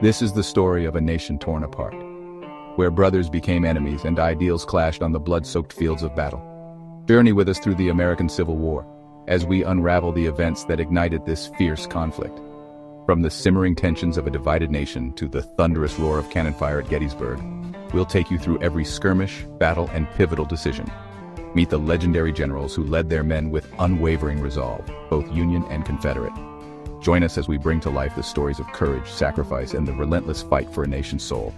This is the story of a nation torn apart, where brothers became enemies and ideals clashed on the blood-soaked fields of battle. Journey with us through the American Civil War, as we unravel the events that ignited this fierce conflict. From the simmering tensions of a divided nation to the thunderous roar of cannon fire at Gettysburg, we'll take you through every skirmish, battle, and pivotal decision. Meet the legendary generals who led their men with unwavering resolve, both Union and Confederate. Join us as we bring to life the stories of courage, sacrifice, and the relentless fight for a nation's soul.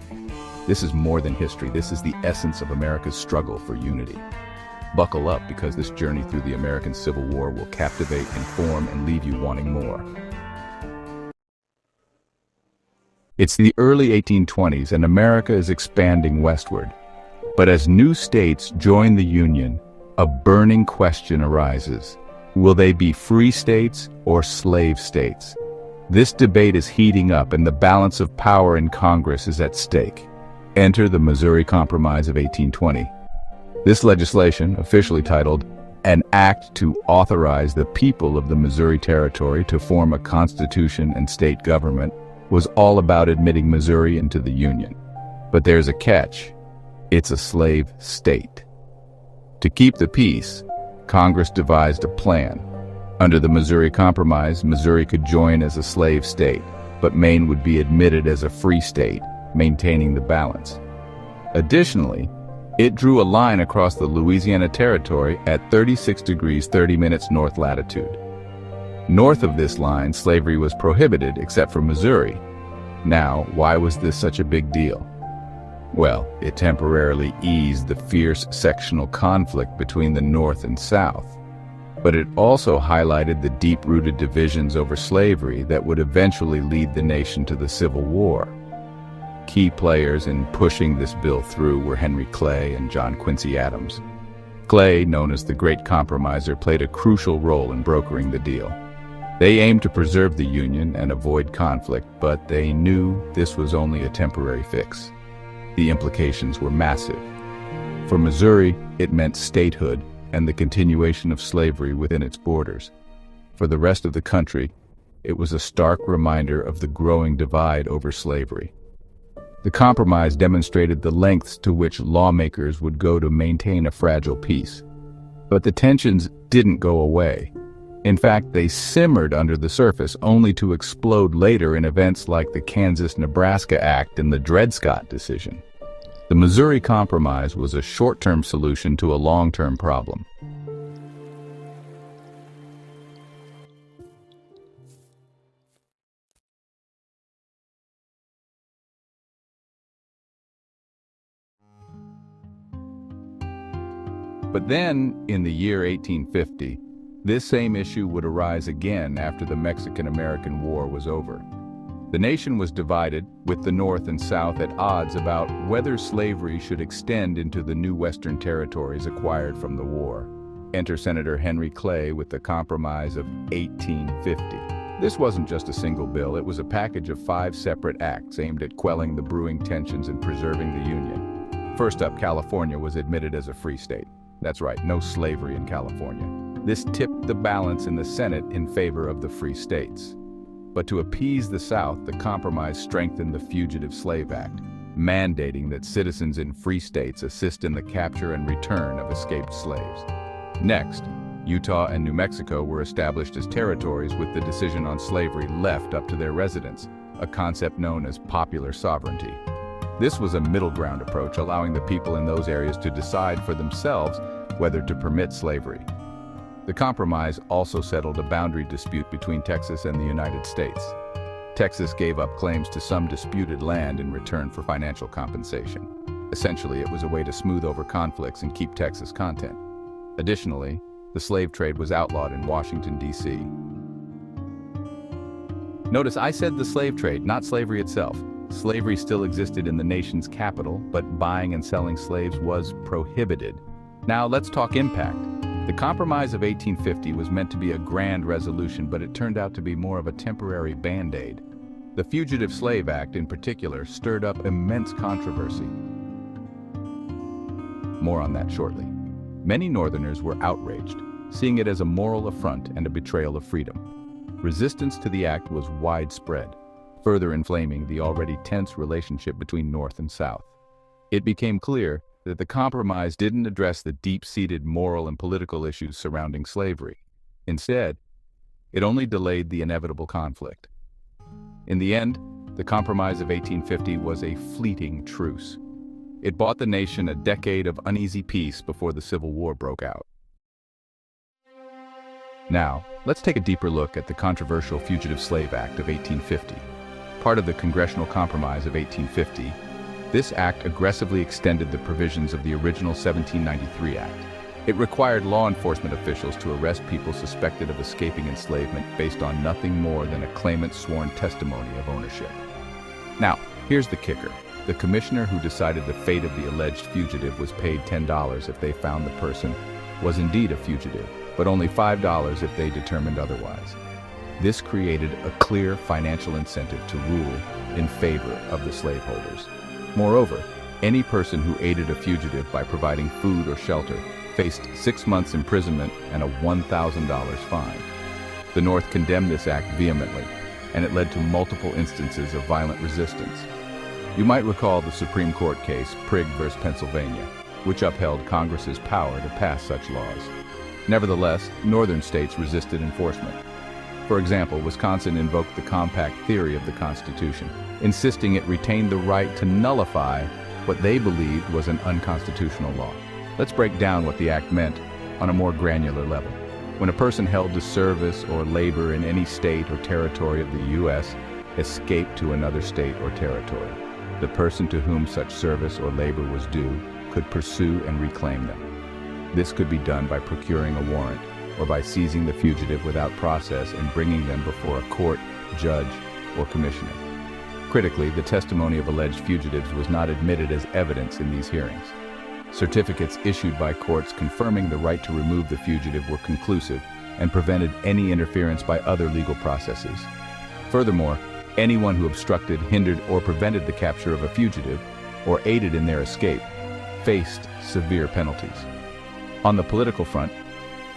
This is more than history. This is the essence of America's struggle for unity. Buckle up, because this journey through the American Civil War will captivate, inform, and leave you wanting more. It's the early 1820s, and America is expanding westward. But as new states join the Union, a burning question arises. Will they be free states or slave states? This debate is heating up, and the balance of power in Congress is at stake. Enter the Missouri Compromise of 1820. This legislation, officially titled An Act to Authorize the People of the Missouri Territory to Form a Constitution and State Government, was all about admitting Missouri into the Union. But there's a catch. It's a slave state. To keep the peace, Congress devised a plan. Under the Missouri Compromise, Missouri could join as a slave state, but Maine would be admitted as a free state, maintaining the balance. Additionally, it drew a line across the Louisiana Territory at 36 degrees 30 minutes north latitude. North of this line, slavery was prohibited except for Missouri. Now, why was this such a big deal? Well, it temporarily eased the fierce sectional conflict between the North and South. But it also highlighted the deep-rooted divisions over slavery that would eventually lead the nation to the Civil War. Key players in pushing this bill through were Henry Clay and John Quincy Adams. Clay, known as the Great Compromiser, played a crucial role in brokering the deal. They aimed to preserve the Union and avoid conflict, but they knew this was only a temporary fix. The implications were massive. For Missouri, it meant statehood and the continuation of slavery within its borders. For the rest of the country, it was a stark reminder of the growing divide over slavery. The compromise demonstrated the lengths to which lawmakers would go to maintain a fragile peace. But the tensions didn't go away. In fact, they simmered under the surface, only to explode later in events like the Kansas-Nebraska Act and the Dred Scott decision. The Missouri Compromise was a short-term solution to a long-term problem. But then, in the year 1850, this same issue would arise again after the Mexican-American War was over. The nation was divided, with the North and South at odds about whether slavery should extend into the new Western territories acquired from the war. Enter Senator Henry Clay with the Compromise of 1850. This wasn't just a single bill, it was a package of 5 separate acts aimed at quelling the brewing tensions and preserving the Union. First up, California was admitted as a free state. That's right, no slavery in California. This tipped the balance in the Senate in favor of the free states. But to appease the South, the compromise strengthened the Fugitive Slave Act, mandating that citizens in free states assist in the capture and return of escaped slaves. Next, Utah and New Mexico were established as territories with the decision on slavery left up to their residents, a concept known as popular sovereignty. This was a middle ground approach, allowing the people in those areas to decide for themselves whether to permit slavery. The compromise also settled a boundary dispute between Texas and the United States. Texas gave up claims to some disputed land in return for financial compensation. Essentially, it was a way to smooth over conflicts and keep Texas content. Additionally, the slave trade was outlawed in Washington, D.C. Notice I said the slave trade, not slavery itself. Slavery still existed in the nation's capital, but buying and selling slaves was prohibited. Now let's talk impact. The Compromise of 1850 was meant to be a grand resolution, but it turned out to be more of a temporary band-aid. The Fugitive Slave Act, in particular, stirred up immense controversy. More on that shortly. Many Northerners were outraged, seeing it as a moral affront and a betrayal of freedom. Resistance to the act was widespread. further inflaming the already tense relationship between North and South. It became clear that the compromise didn't address the deep-seated moral and political issues surrounding slavery. Instead, it only delayed the inevitable conflict. In the end, the Compromise of 1850 was a fleeting truce. It bought the nation a decade of uneasy peace before the Civil War broke out. Now, let's take a deeper look at the controversial Fugitive Slave Act of 1850. Part of the Congressional Compromise of 1850, this act aggressively extended the provisions of the original 1793 Act. It required law enforcement officials to arrest people suspected of escaping enslavement based on nothing more than a claimant's sworn testimony of ownership. Now, here's the kicker. The commissioner who decided the fate of the alleged fugitive was paid $10 if they found the person was indeed a fugitive, but only $5 if they determined otherwise. This created a clear financial incentive to rule in favor of the slaveholders. Moreover, any person who aided a fugitive by providing food or shelter faced 6 months imprisonment and a $1,000 fine. The North condemned this act vehemently, and it led to multiple instances of violent resistance. You might recall the Supreme Court case, Prigg v. Pennsylvania, which upheld Congress's power to pass such laws. Nevertheless, northern states resisted enforcement. For example, Wisconsin invoked the compact theory of the Constitution, insisting it retained the right to nullify what they believed was an unconstitutional law. Let's break down what the act meant on a more granular level. When a person held to service or labor in any state or territory of the U.S. escaped to another state or territory, the person to whom such service or labor was due could pursue and reclaim them. This could be done by procuring a warrant or by seizing the fugitive without process and bringing them before a court, judge, or commissioner. Critically, the testimony of alleged fugitives was not admitted as evidence in these hearings. Certificates issued by courts confirming the right to remove the fugitive were conclusive and prevented any interference by other legal processes. Furthermore, anyone who obstructed, hindered, or prevented the capture of a fugitive or aided in their escape faced severe penalties. On the political front,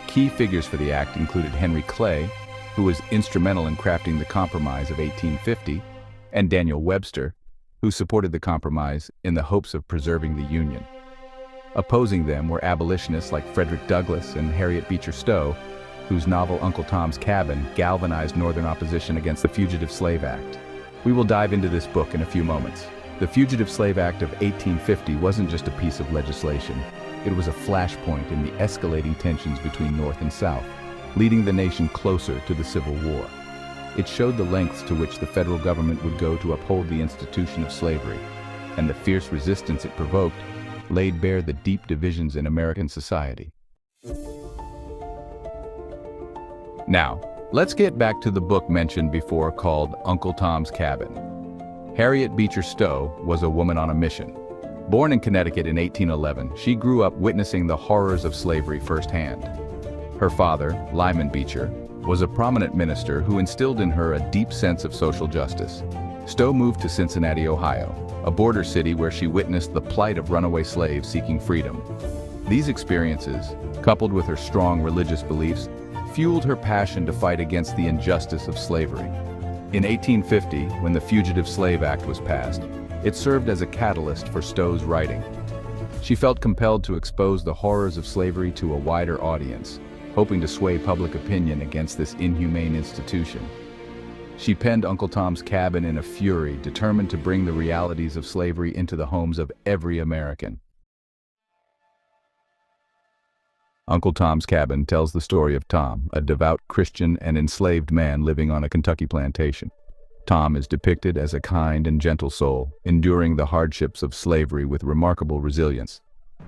key figures for the act included Henry Clay, who was instrumental in crafting the Compromise of 1850, and Daniel Webster, who supported the Compromise in the hopes of preserving the Union. Opposing them were abolitionists like Frederick Douglass and Harriet Beecher Stowe, whose novel Uncle Tom's Cabin galvanized Northern opposition against the Fugitive Slave Act. We will dive into this book in a few moments. The Fugitive Slave Act of 1850 wasn't just a piece of legislation. It was a flashpoint in the escalating tensions between North and South, leading the nation closer to the Civil War. It showed the lengths to which the federal government would go to uphold the institution of slavery, and the fierce resistance it provoked laid bare the deep divisions in American society. Now, let's get back to the book mentioned before called Uncle Tom's Cabin. Harriet Beecher Stowe was a woman on a mission. Born in Connecticut in 1811, she grew up witnessing the horrors of slavery firsthand. Her father, Lyman Beecher, was a prominent minister who instilled in her a deep sense of social justice. Stowe moved to Cincinnati, Ohio, a border city where she witnessed the plight of runaway slaves seeking freedom. These experiences, coupled with her strong religious beliefs, fueled her passion to fight against the injustice of slavery. In 1850, when the Fugitive Slave Act was passed, it served as a catalyst for Stowe's writing. She felt compelled to expose the horrors of slavery to a wider audience, hoping to sway public opinion against this inhumane institution. She penned Uncle Tom's Cabin in a fury, determined to bring the realities of slavery into the homes of every American. Uncle Tom's Cabin tells the story of Tom, a devout Christian and enslaved man living on a Kentucky plantation. Tom is depicted as a kind and gentle soul, enduring the hardships of slavery with remarkable resilience.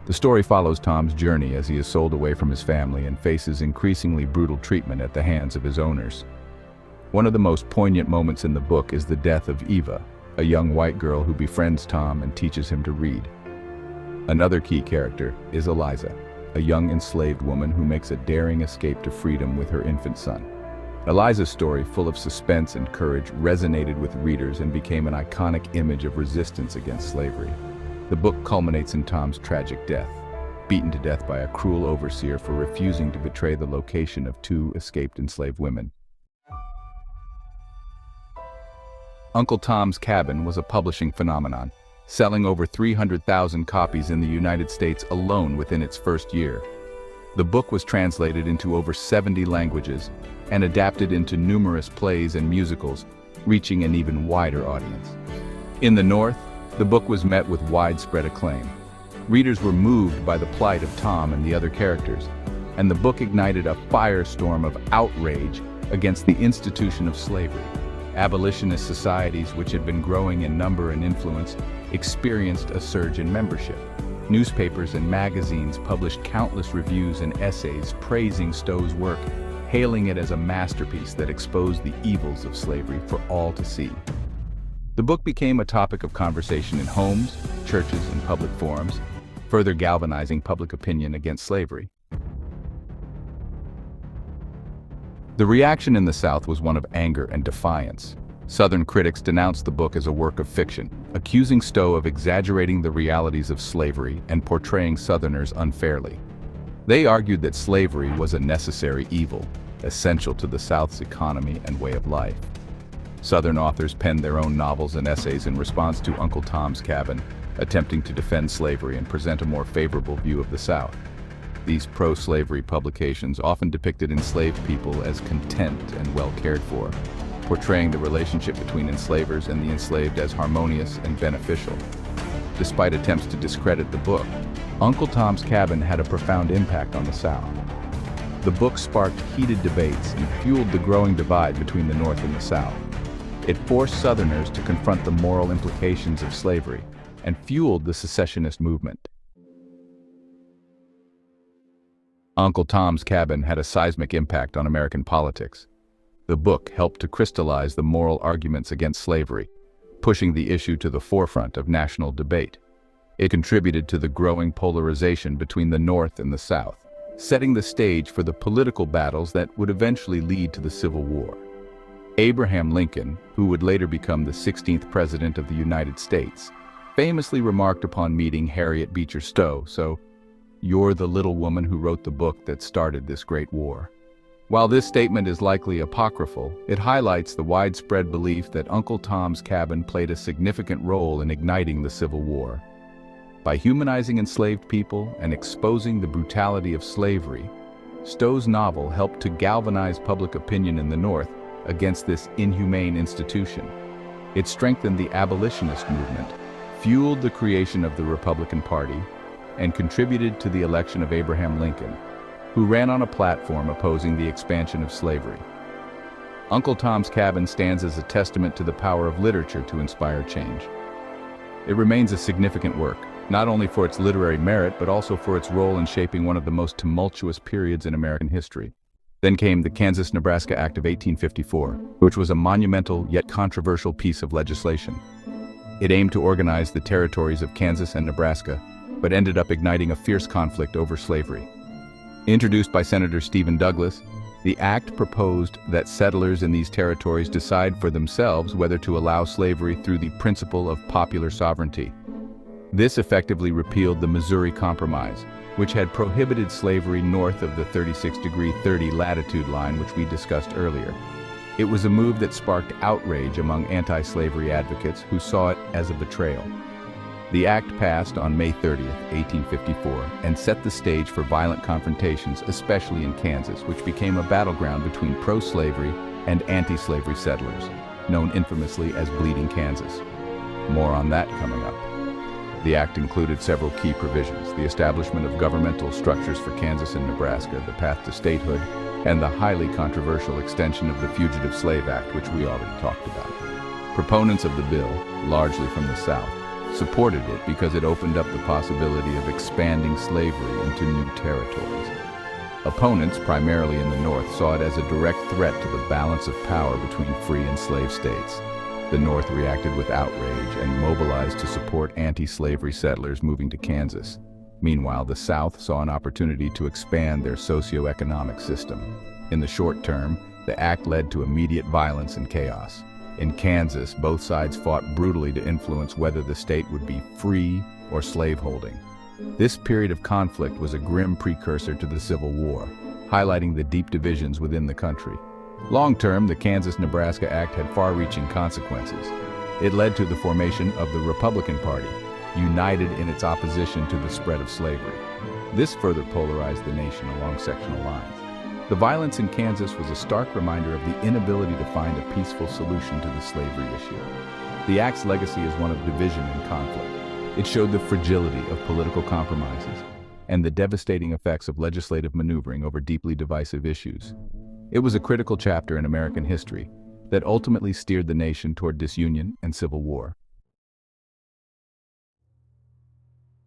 The story follows Tom's journey as he is sold away from his family and faces increasingly brutal treatment at the hands of his owners. One of the most poignant moments in the book is the death of Eva, a young white girl who befriends Tom and teaches him to read. Another key character is Eliza, a young enslaved woman who makes a daring escape to freedom with her infant son. Eliza's story, full of suspense and courage, resonated with readers and became an iconic image of resistance against slavery. The book culminates in Tom's tragic death, beaten to death by a cruel overseer for refusing to betray the location of two escaped enslaved women. Uncle Tom's Cabin was a publishing phenomenon, selling over 300,000 copies in the United States alone within its first year. The book was translated into over 70 languages and adapted into numerous plays and musicals, reaching an even wider audience. In the North, the book was met with widespread acclaim. Readers were moved by the plight of Tom and the other characters, and the book ignited a firestorm of outrage against the institution of slavery. Abolitionist societies, which had been growing in number and influence, experienced a surge in membership. Newspapers and magazines published countless reviews and essays praising Stowe's work, hailing it as a masterpiece that exposed the evils of slavery for all to see. The book became a topic of conversation in homes, churches, and public forums, further galvanizing public opinion against slavery. The reaction in the South was one of anger and defiance. Southern critics denounced the book as a work of fiction, accusing Stowe of exaggerating the realities of slavery and portraying Southerners unfairly. They argued that slavery was a necessary evil, essential to the South's economy and way of life. Southern authors penned their own novels and essays in response to Uncle Tom's Cabin, attempting to defend slavery and present a more favorable view of the South. These pro-slavery publications often depicted enslaved people as content and well cared for, portraying the relationship between enslavers and the enslaved as harmonious and beneficial. Despite attempts to discredit the book, Uncle Tom's Cabin had a profound impact on the South. The book sparked heated debates and fueled the growing divide between the North and the South. It forced Southerners to confront the moral implications of slavery and fueled the secessionist movement. Uncle Tom's Cabin had a seismic impact on American politics. The book helped to crystallize the moral arguments against slavery, pushing the issue to the forefront of national debate. It contributed to the growing polarization between the North and the South, setting the stage for the political battles that would eventually lead to the Civil War. Abraham Lincoln, who would later become the 16th President of the United States, famously remarked upon meeting Harriet Beecher Stowe, "So, you're the little woman who wrote the book that started this great war." While this statement is likely apocryphal, it highlights the widespread belief that Uncle Tom's Cabin played a significant role in igniting the Civil War. By humanizing enslaved people and exposing the brutality of slavery, Stowe's novel helped to galvanize public opinion in the North against this inhumane institution. It strengthened the abolitionist movement, fueled the creation of the Republican Party, and contributed to the election of Abraham Lincoln, who ran on a platform opposing the expansion of slavery. Uncle Tom's Cabin stands as a testament to the power of literature to inspire change. It remains a significant work, not only for its literary merit but also for its role in shaping one of the most tumultuous periods in American history. Then came the Kansas-Nebraska Act of 1854, which was a monumental yet controversial piece of legislation. It aimed to organize the territories of Kansas and Nebraska, but ended up igniting a fierce conflict over slavery. Introduced by Senator Stephen Douglas, the act proposed that settlers in these territories decide for themselves whether to allow slavery through the principle of popular sovereignty. This effectively repealed the Missouri Compromise, which had prohibited slavery north of the 36° 30' latitude line, which we discussed earlier. It was a move that sparked outrage among anti-slavery advocates who saw it as a betrayal. The act passed on May 30, 1854, and set the stage for violent confrontations, especially in Kansas, which became a battleground between pro-slavery and anti-slavery settlers, known infamously as Bleeding Kansas. More on that coming up. The act included several key provisions: the establishment of governmental structures for Kansas and Nebraska, the path to statehood, and the highly controversial extension of the Fugitive Slave Act, which we already talked about. Proponents of the bill, largely from the South, supported it because it opened up the possibility of expanding slavery into new territories. Opponents, primarily in the North, saw it as a direct threat to the balance of power between free and slave states. The North reacted with outrage and mobilized to support anti-slavery settlers moving to Kansas. Meanwhile, the South saw an opportunity to expand their socio-economic system. In the short term, the act led to immediate violence and chaos. In Kansas, both sides fought brutally to influence whether the state would be free or slaveholding. This period of conflict was a grim precursor to the Civil War, highlighting the deep divisions within the country. Long-term, the Kansas-Nebraska Act had far-reaching consequences. It led to the formation of the Republican Party, united in its opposition to the spread of slavery. This further polarized the nation along sectional lines. The violence in Kansas was a stark reminder of the inability to find a peaceful solution to the slavery issue. The Act's legacy is one of division and conflict. It showed the fragility of political compromises and the devastating effects of legislative maneuvering over deeply divisive issues. It was a critical chapter in American history that ultimately steered the nation toward disunion and civil war.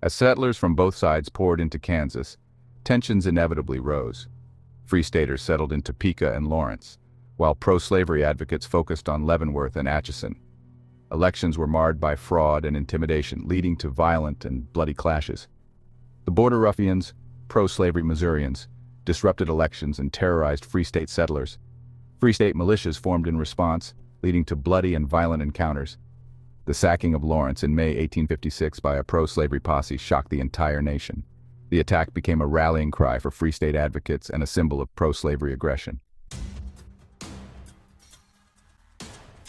As settlers from both sides poured into Kansas, tensions inevitably rose. Free Staters settled in Topeka and Lawrence, while pro-slavery advocates focused on Leavenworth and Atchison. Elections were marred by fraud and intimidation, leading to violent and bloody clashes. The border ruffians, pro-slavery Missourians, disrupted elections and terrorized Free State settlers. Free State militias formed in response, leading to bloody and violent encounters. The sacking of Lawrence in May 1856 by a pro-slavery posse shocked the entire nation. The attack became a rallying cry for Free State advocates and a symbol of pro-slavery aggression.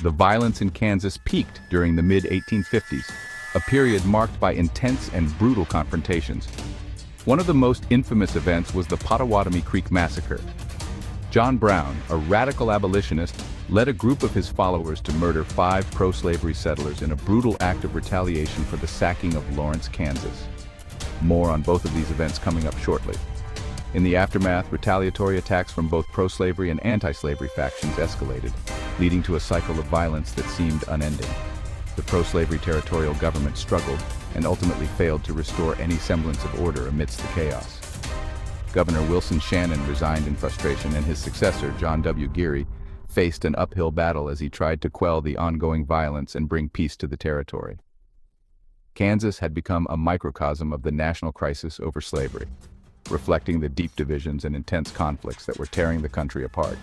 The violence in Kansas peaked during the mid-1850s, a period marked by intense and brutal confrontations. One of the most infamous events was the Potawatomi Creek Massacre. John Brown, a radical abolitionist, led a group of his followers to murder 5 pro-slavery settlers in a brutal act of retaliation for the sacking of Lawrence, Kansas. More on both of these events coming up shortly. In the aftermath, retaliatory attacks from both pro-slavery and anti-slavery factions escalated, leading to a cycle of violence that seemed unending. The pro-slavery territorial government struggled and ultimately failed to restore any semblance of order amidst the chaos. Governor Wilson Shannon resigned in frustration, and his successor, John W. Geary, faced an uphill battle as he tried to quell the ongoing violence and bring peace to the territory. Kansas had become a microcosm of the national crisis over slavery, reflecting the deep divisions and intense conflicts that were tearing the country apart.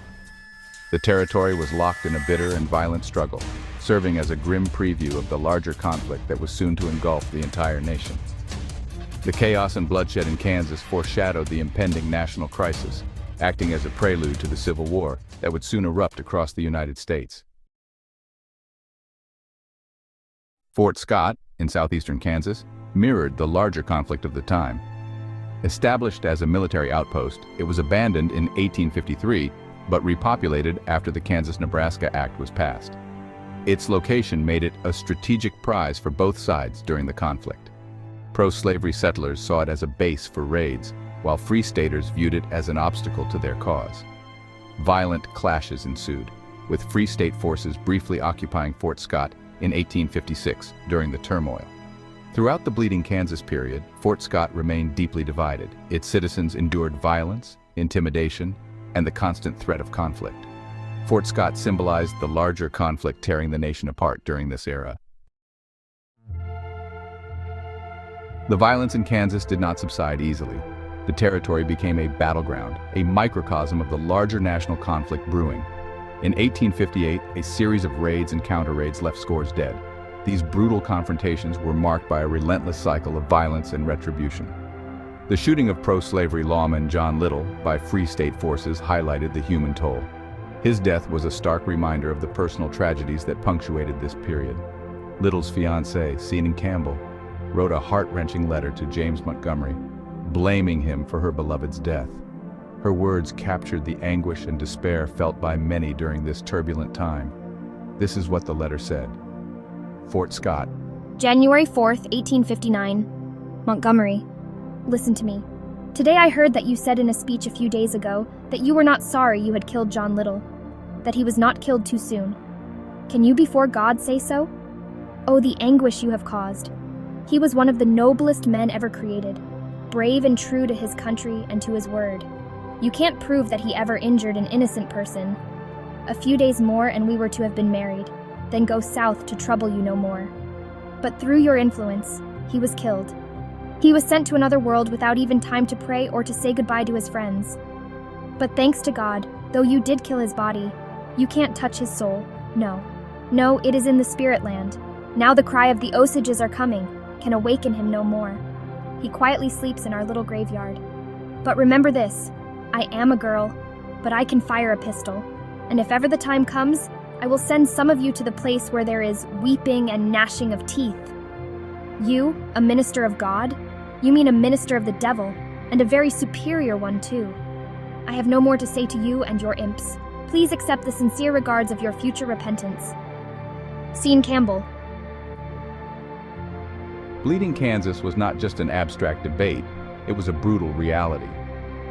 The territory was locked in a bitter and violent struggle, serving as a grim preview of the larger conflict that was soon to engulf the entire nation. The chaos and bloodshed in Kansas foreshadowed the impending national crisis, acting as a prelude to the Civil War that would soon erupt across the United States. Fort Scott, in southeastern Kansas, mirrored the larger conflict of the time. Established as a military outpost, it was abandoned in 1853, but repopulated after the Kansas-Nebraska Act was passed. Its location made it a strategic prize for both sides during the conflict. Pro-slavery settlers saw it as a base for raids, while Free Staters viewed it as an obstacle to their cause. Violent clashes ensued, with Free State forces briefly occupying Fort Scott in 1856 during the turmoil. Throughout the Bleeding Kansas period, Fort Scott remained deeply divided. Its citizens endured violence, intimidation, and the constant threat of conflict. Fort Scott symbolized the larger conflict tearing the nation apart during this era. The violence in Kansas did not subside easily. The territory became a battleground, a microcosm of the larger national conflict brewing. In 1858, a series of raids and counter-raids left scores dead. These brutal confrontations were marked by a relentless cycle of violence and retribution. The shooting of pro-slavery lawman John Little by Free State forces highlighted the human toll. His death was a stark reminder of the personal tragedies that punctuated this period. Little's fiancée, Seanan Campbell, wrote a heart-wrenching letter to James Montgomery, blaming him for her beloved's death. Her words captured the anguish and despair felt by many during this turbulent time. This is what the letter said. Fort Scott. January 4th, 1859. Montgomery. Listen to me. Today I heard that you said in a speech a few days ago that you were not sorry you had killed John Little, that he was not killed too soon. Can you before God say so? Oh, the anguish you have caused. He was one of the noblest men ever created, brave and true to his country and to his word. You can't prove that he ever injured an innocent person. A few days more and we were to have been married, then go south to trouble you no more. But through your influence, he was killed. He was sent to another world without even time to pray or to say goodbye to his friends. But thanks to God, though you did kill his body, you can't touch his soul. No. No, it is in the spirit land. Now the cry of the Osages are coming can awaken him no more. He quietly sleeps in our little graveyard. But remember this, I am a girl, but I can fire a pistol. And if ever the time comes, I will send some of you to the place where there is weeping and gnashing of teeth. You, a minister of God? You mean a minister of the devil, and a very superior one, too. I have no more to say to you and your imps. Please accept the sincere regards of your future repentance. Sean Campbell. Bleeding Kansas was not just an abstract debate, it was a brutal reality.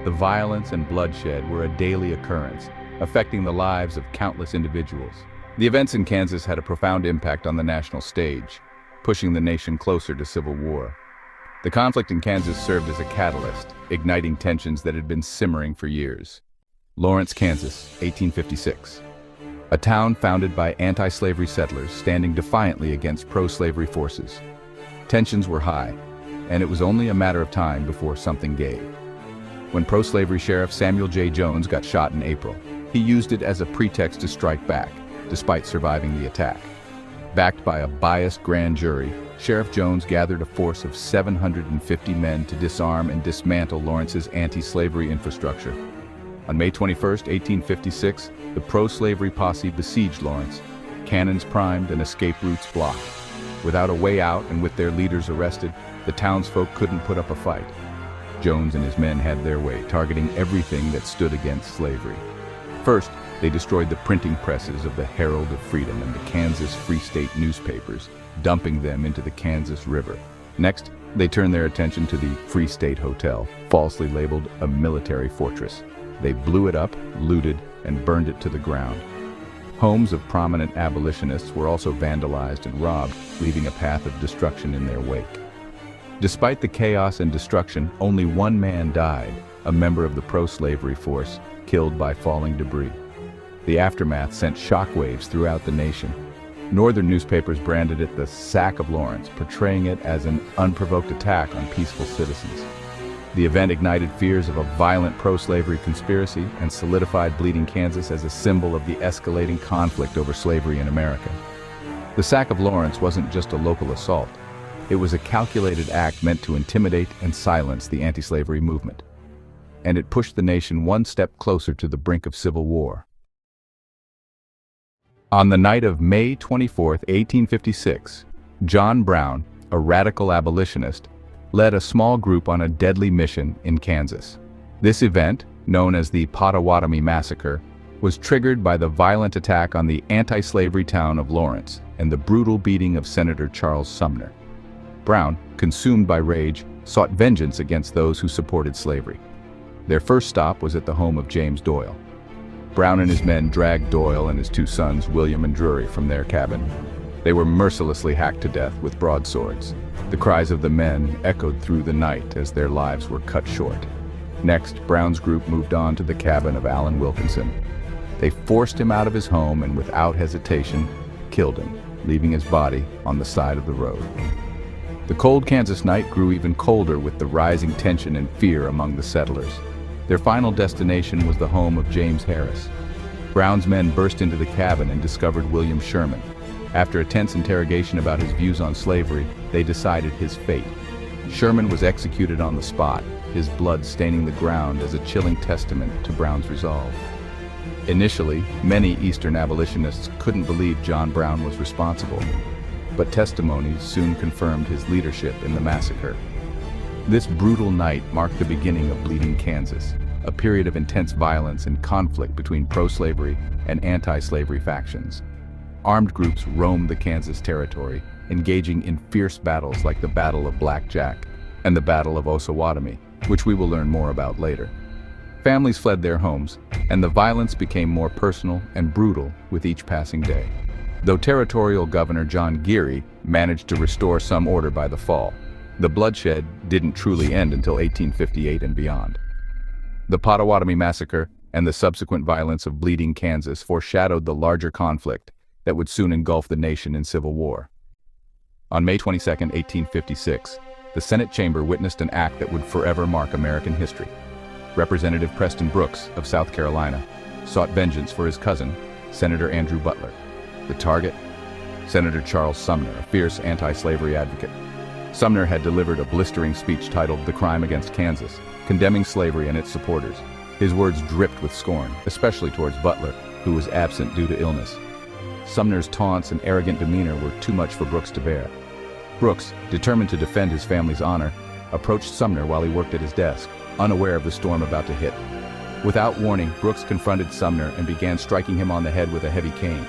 The violence and bloodshed were a daily occurrence, affecting the lives of countless individuals. The events in Kansas had a profound impact on the national stage, pushing the nation closer to civil war. The conflict in Kansas served as a catalyst, igniting tensions that had been simmering for years. Lawrence, Kansas, 1856. A town founded by anti-slavery settlers standing defiantly against pro-slavery forces. Tensions were high, and it was only a matter of time before something gave. When pro-slavery Sheriff Samuel J. Jones got shot in April, he used it as a pretext to strike back, despite surviving the attack. Backed by a biased grand jury, Sheriff Jones gathered a force of 750 men to disarm and dismantle Lawrence's anti-slavery infrastructure. On May 21, 1856, the pro-slavery posse besieged Lawrence, cannons primed and escape routes blocked. Without a way out and with their leaders arrested, the townsfolk couldn't put up a fight. Jones and his men had their way, targeting everything that stood against slavery. First, they destroyed the printing presses of the Herald of Freedom and the Kansas Free State newspapers, dumping them into the Kansas River. Next, they turned their attention to the Free State Hotel, falsely labeled a military fortress. They blew it up, looted, and burned it to the ground. Homes of prominent abolitionists were also vandalized and robbed, leaving a path of destruction in their wake. Despite the chaos and destruction, only one man died, a member of the pro-slavery force, killed by falling debris. The aftermath sent shockwaves throughout the nation. Northern newspapers branded it the Sack of Lawrence, portraying it as an unprovoked attack on peaceful citizens. The event ignited fears of a violent pro-slavery conspiracy and solidified Bleeding Kansas as a symbol of the escalating conflict over slavery in America. The Sack of Lawrence wasn't just a local assault. It was a calculated act meant to intimidate and silence the anti-slavery movement. And it pushed the nation one step closer to the brink of civil war. On the night of May 24, 1856, John Brown, a radical abolitionist, led a small group on a deadly mission in Kansas. This event, known as the Potawatomi Massacre, was triggered by the violent attack on the anti-slavery town of Lawrence and the brutal beating of Senator Charles Sumner. Brown, consumed by rage, sought vengeance against those who supported slavery. Their first stop was at the home of James Doyle. Brown and his men dragged Doyle and his two sons, William and Drury, from their cabin. They were mercilessly hacked to death with broadswords. The cries of the men echoed through the night as their lives were cut short. Next, Brown's group moved on to the cabin of Allen Wilkinson. They forced him out of his home and without hesitation, killed him, leaving his body on the side of the road. The cold Kansas night grew even colder with the rising tension and fear among the settlers. Their final destination was the home of James Harris. Brown's men burst into the cabin and discovered William Sherman. After a tense interrogation about his views on slavery, they decided his fate. Sherman was executed on the spot, his blood staining the ground as a chilling testament to Brown's resolve. Initially, many Eastern abolitionists couldn't believe John Brown was responsible, but testimonies soon confirmed his leadership in the massacre. This brutal night marked the beginning of Bleeding Kansas, a period of intense violence and conflict between pro-slavery and anti-slavery factions. Armed groups roamed the Kansas territory, engaging in fierce battles like the Battle of Blackjack and the Battle of Osawatomie, which we will learn more about later. Families fled their homes, and the violence became more personal and brutal with each passing day. Though Territorial Governor John Geary managed to restore some order by the fall, the bloodshed didn't truly end until 1858 and beyond. The Potawatomi Massacre and the subsequent violence of Bleeding Kansas foreshadowed the larger conflict that would soon engulf the nation in civil war. On May 22, 1856, the Senate chamber witnessed an act that would forever mark American history. Representative Preston Brooks of South Carolina sought vengeance for his cousin, Senator Andrew Butler. The target? Senator Charles Sumner, a fierce anti-slavery advocate. Sumner had delivered a blistering speech titled "The Crime Against Kansas," condemning slavery and its supporters. His words dripped with scorn, especially towards Butler, who was absent due to illness. Sumner's taunts and arrogant demeanor were too much for Brooks to bear. Brooks, determined to defend his family's honor, approached Sumner while he worked at his desk, unaware of the storm about to hit. Without warning, Brooks confronted Sumner and began striking him on the head with a heavy cane.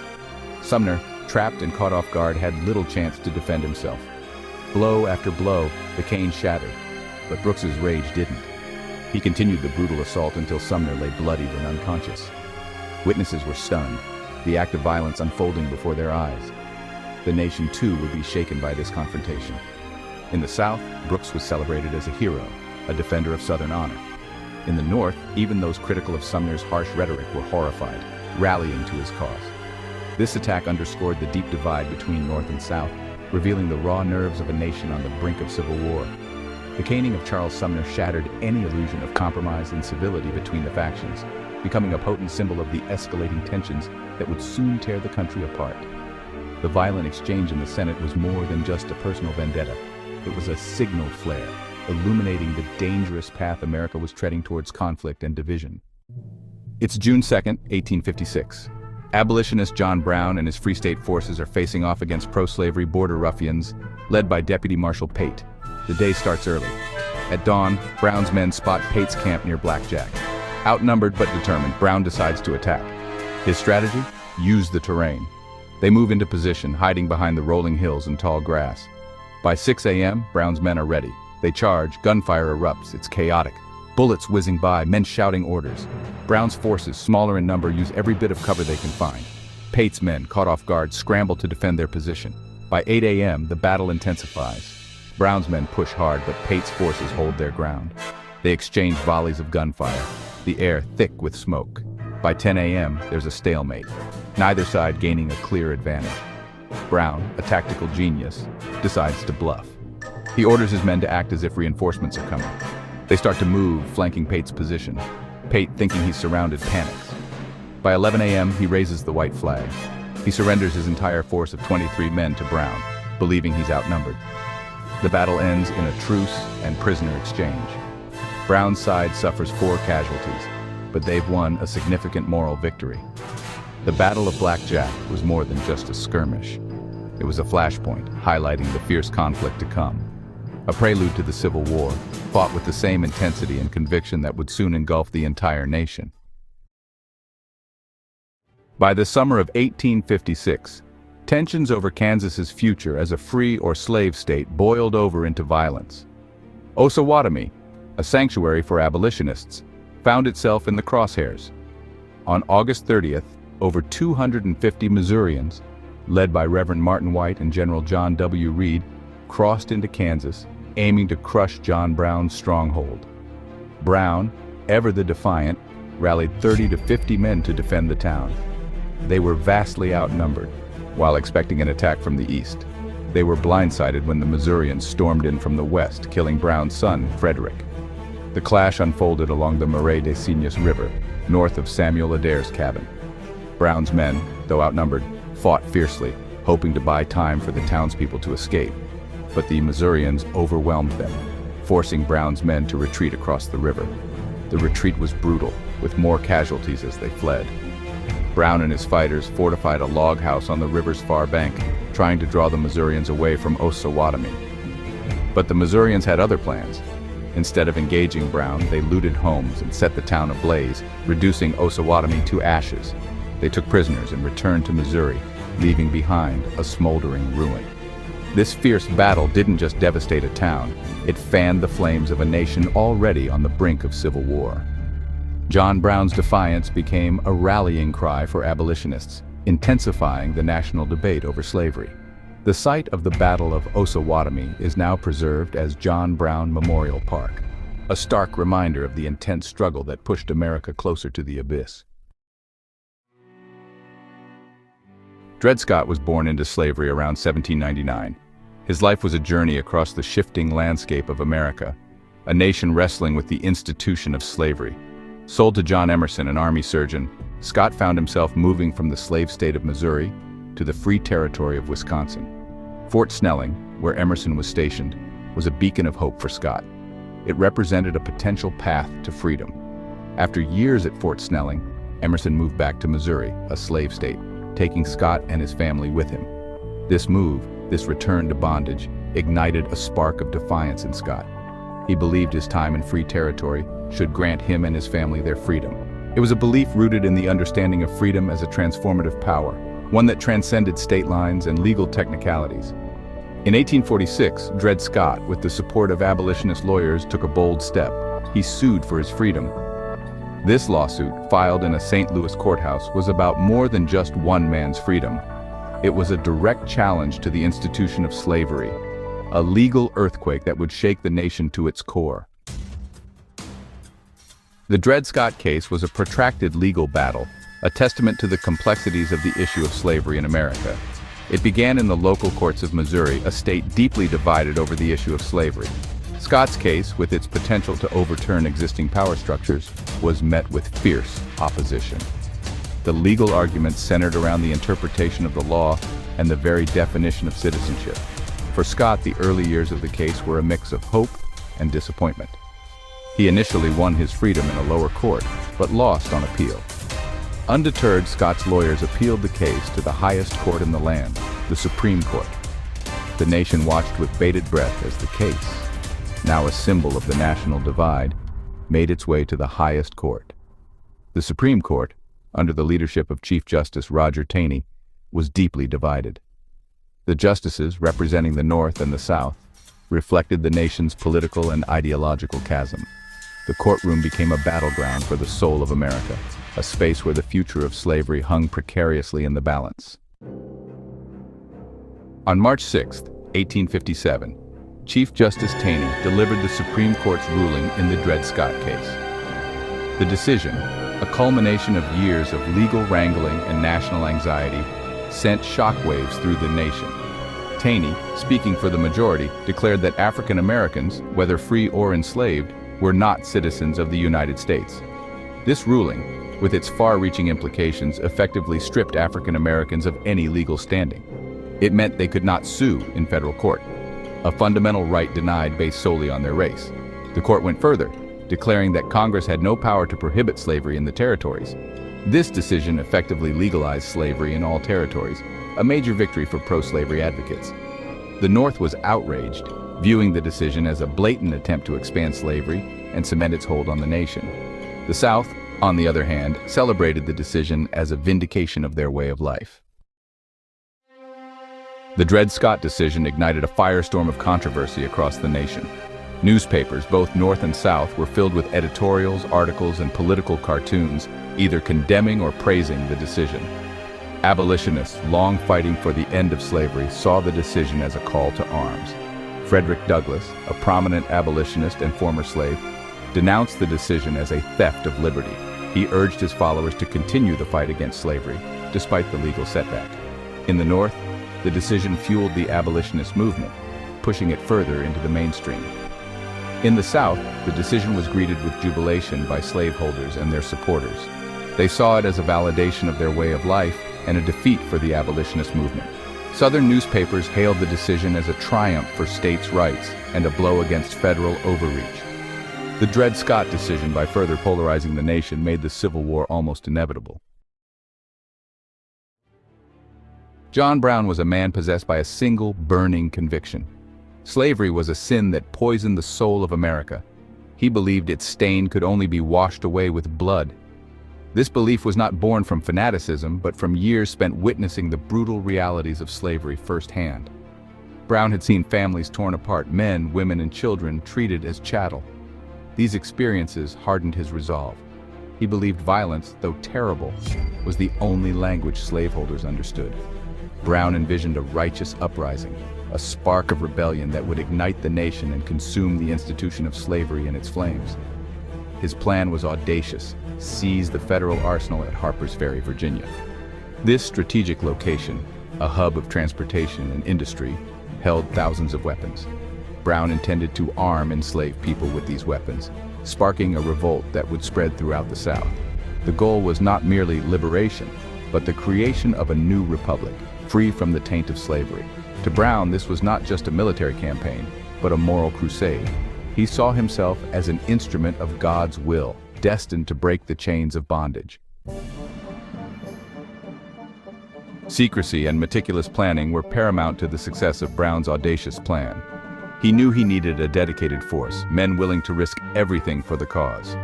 Sumner, trapped and caught off guard, had little chance to defend himself. Blow after blow, the cane shattered, but Brooks's rage didn't. He continued the brutal assault until Sumner lay bloodied and unconscious. Witnesses were stunned, the act of violence unfolding before their eyes. The nation, too, would be shaken by this confrontation. In the South, Brooks was celebrated as a hero, a defender of Southern honor. In the North, even those critical of Sumner's harsh rhetoric were horrified, rallying to his cause. This attack underscored the deep divide between North and South, revealing the raw nerves of a nation on the brink of civil war. The caning of Charles Sumner shattered any illusion of compromise and civility between the factions, becoming a potent symbol of the escalating tensions that would soon tear the country apart. The violent exchange in the Senate was more than just a personal vendetta. It was a signal flare, illuminating the dangerous path America was treading towards conflict and division. It's June 2nd, 1856. Abolitionist John Brown and his Free State forces are facing off against pro-slavery border ruffians, led by Deputy Marshal Pate. The day starts early. At dawn, Brown's men spot Pate's camp near Blackjack. Outnumbered but determined, Brown decides to attack. His strategy? Use the terrain. They move into position, hiding behind the rolling hills and tall grass. By 6 a.m., Brown's men are ready. They charge, gunfire erupts, it's chaotic. Bullets whizzing by, men shouting orders. Brown's forces, smaller in number, use every bit of cover they can find. Pate's men, caught off guard, scramble to defend their position. By 8 a.m., the battle intensifies. Brown's men push hard, but Pate's forces hold their ground. They exchange volleys of gunfire, the air thick with smoke. By 10 a.m., there's a stalemate, neither side gaining a clear advantage. Brown, a tactical genius, decides to bluff. He orders his men to act as if reinforcements are coming. They start to move, flanking Pate's position. Pate, thinking he's surrounded, panics. By 11 a.m., he raises the white flag. He surrenders his entire force of 23 men to Brown, believing he's outnumbered. The battle ends in a truce and prisoner exchange. Brown's side suffers 4 casualties, but they've won a significant moral victory. The Battle of Blackjack was more than just a skirmish. It was a flashpoint, highlighting the fierce conflict to come. A prelude to the Civil War, fought with the same intensity and conviction that would soon engulf the entire nation. By the summer of 1856, tensions over Kansas's future as a free or slave state boiled over into violence. Osawatomie, a sanctuary for abolitionists, found itself in the crosshairs. On August 30th, over 250 Missourians, led by Reverend Martin White and General John W. Reed, crossed into Kansas, aiming to crush John Brown's stronghold. Brown, ever the defiant, rallied 30 to 50 men to defend the town. They were vastly outnumbered, while expecting an attack from the east. They were blindsided when the Missourians stormed in from the west, killing Brown's son, Frederick. The clash unfolded along the Marais des Cygnes River, north of Samuel Adair's cabin. Brown's men, though outnumbered, fought fiercely, hoping to buy time for the townspeople to escape. But the Missourians overwhelmed them, forcing Brown's men to retreat across the river. The retreat was brutal, with more casualties as they fled. Brown and his fighters fortified a log house on the river's far bank, trying to draw the Missourians away from Osawatomie. But the Missourians had other plans. Instead of engaging Brown, they looted homes and set the town ablaze, reducing Osawatomie to ashes. They took prisoners and returned to Missouri, leaving behind a smoldering ruin. This fierce battle didn't just devastate a town, it fanned the flames of a nation already on the brink of civil war. John Brown's defiance became a rallying cry for abolitionists, intensifying the national debate over slavery. The site of the Battle of Osawatomie is now preserved as John Brown Memorial Park, a stark reminder of the intense struggle that pushed America closer to the abyss. Dred Scott was born into slavery around 1799. His life was a journey across the shifting landscape of America, a nation wrestling with the institution of slavery. Sold to John Emerson, an army surgeon, Scott found himself moving from the slave state of Missouri to the free territory of Wisconsin. Fort Snelling, where Emerson was stationed, was a beacon of hope for Scott. It represented a potential path to freedom. After years at Fort Snelling, Emerson moved back to Missouri, a slave state, taking Scott and his family with him. This move, this return to bondage, ignited a spark of defiance in Scott. He believed his time in free territory should grant him and his family their freedom. It was a belief rooted in the understanding of freedom as a transformative power, one that transcended state lines and legal technicalities. In 1846, Dred Scott, with the support of abolitionist lawyers, took a bold step. He sued for his freedom. This lawsuit, filed in a St. Louis courthouse, was about more than just one man's freedom. It was a direct challenge to the institution of slavery, a legal earthquake that would shake the nation to its core. The Dred Scott case was a protracted legal battle, a testament to the complexities of the issue of slavery in America. It began in the local courts of Missouri, a state deeply divided over the issue of slavery. Scott's case, with its potential to overturn existing power structures, was met with fierce opposition. The legal arguments centered around the interpretation of the law and the very definition of citizenship. For Scott, the early years of the case were a mix of hope and disappointment. He initially won his freedom in a lower court, but lost on appeal. Undeterred, Scott's lawyers appealed the case to the highest court in the land, the Supreme Court. The nation watched with bated breath as the case, now a symbol of the national divide, made its way to the highest court. The Supreme Court, under the leadership of Chief Justice Roger Taney, was deeply divided. The justices, representing the North and the South, reflected the nation's political and ideological chasm. The courtroom became a battleground for the soul of America, a space where the future of slavery hung precariously in the balance. On March 6, 1857, Chief Justice Taney delivered the Supreme Court's ruling in the Dred Scott case. The decision, a culmination of years of legal wrangling and national anxiety, sent shockwaves through the nation. Taney, speaking for the majority, declared that African Americans, whether free or enslaved, were not citizens of the United States. This ruling, with its far-reaching implications, effectively stripped African Americans of any legal standing. It meant they could not sue in federal court, a fundamental right denied based solely on their race. The court went further, declaring that Congress had no power to prohibit slavery in the territories. This decision effectively legalized slavery in all territories, a major victory for pro-slavery advocates. The North was outraged, viewing the decision as a blatant attempt to expand slavery and cement its hold on the nation. The South, on the other hand, celebrated the decision as a vindication of their way of life. The Dred Scott decision ignited a firestorm of controversy across the nation. Newspapers, both North and South, were filled with editorials, articles, and political cartoons, either condemning or praising the decision. Abolitionists, long fighting for the end of slavery, saw the decision as a call to arms. Frederick Douglass, a prominent abolitionist and former slave, denounced the decision as a theft of liberty. He urged his followers to continue the fight against slavery, despite the legal setback. In the North, the decision fueled the abolitionist movement, pushing it further into the mainstream. In the South, the decision was greeted with jubilation by slaveholders and their supporters. They saw it as a validation of their way of life and a defeat for the abolitionist movement. Southern newspapers hailed the decision as a triumph for states' rights and a blow against federal overreach. The Dred Scott decision, by further polarizing the nation, made the Civil War almost inevitable. John Brown was a man possessed by a single burning conviction. Slavery was a sin that poisoned the soul of America. He believed its stain could only be washed away with blood. This belief was not born from fanaticism, but from years spent witnessing the brutal realities of slavery firsthand. Brown had seen families torn apart, men, women, and children treated as chattel. These experiences hardened his resolve. He believed violence, though terrible, was the only language slaveholders understood. Brown envisioned a righteous uprising, a spark of rebellion that would ignite the nation and consume the institution of slavery in its flames. His plan was audacious: seize the federal arsenal at Harper's Ferry, Virginia. This strategic location, a hub of transportation and industry, held thousands of weapons. Brown intended to arm enslaved people with these weapons, sparking a revolt that would spread throughout the South. The goal was not merely liberation, but the creation of a new republic, free from the taint of slavery. To Brown, this was not just a military campaign, but a moral crusade. He saw himself as an instrument of God's will, destined to break the chains of bondage. Secrecy and meticulous planning were paramount to the success of Brown's audacious plan. He knew he needed a dedicated force, men willing to risk everything for the cause.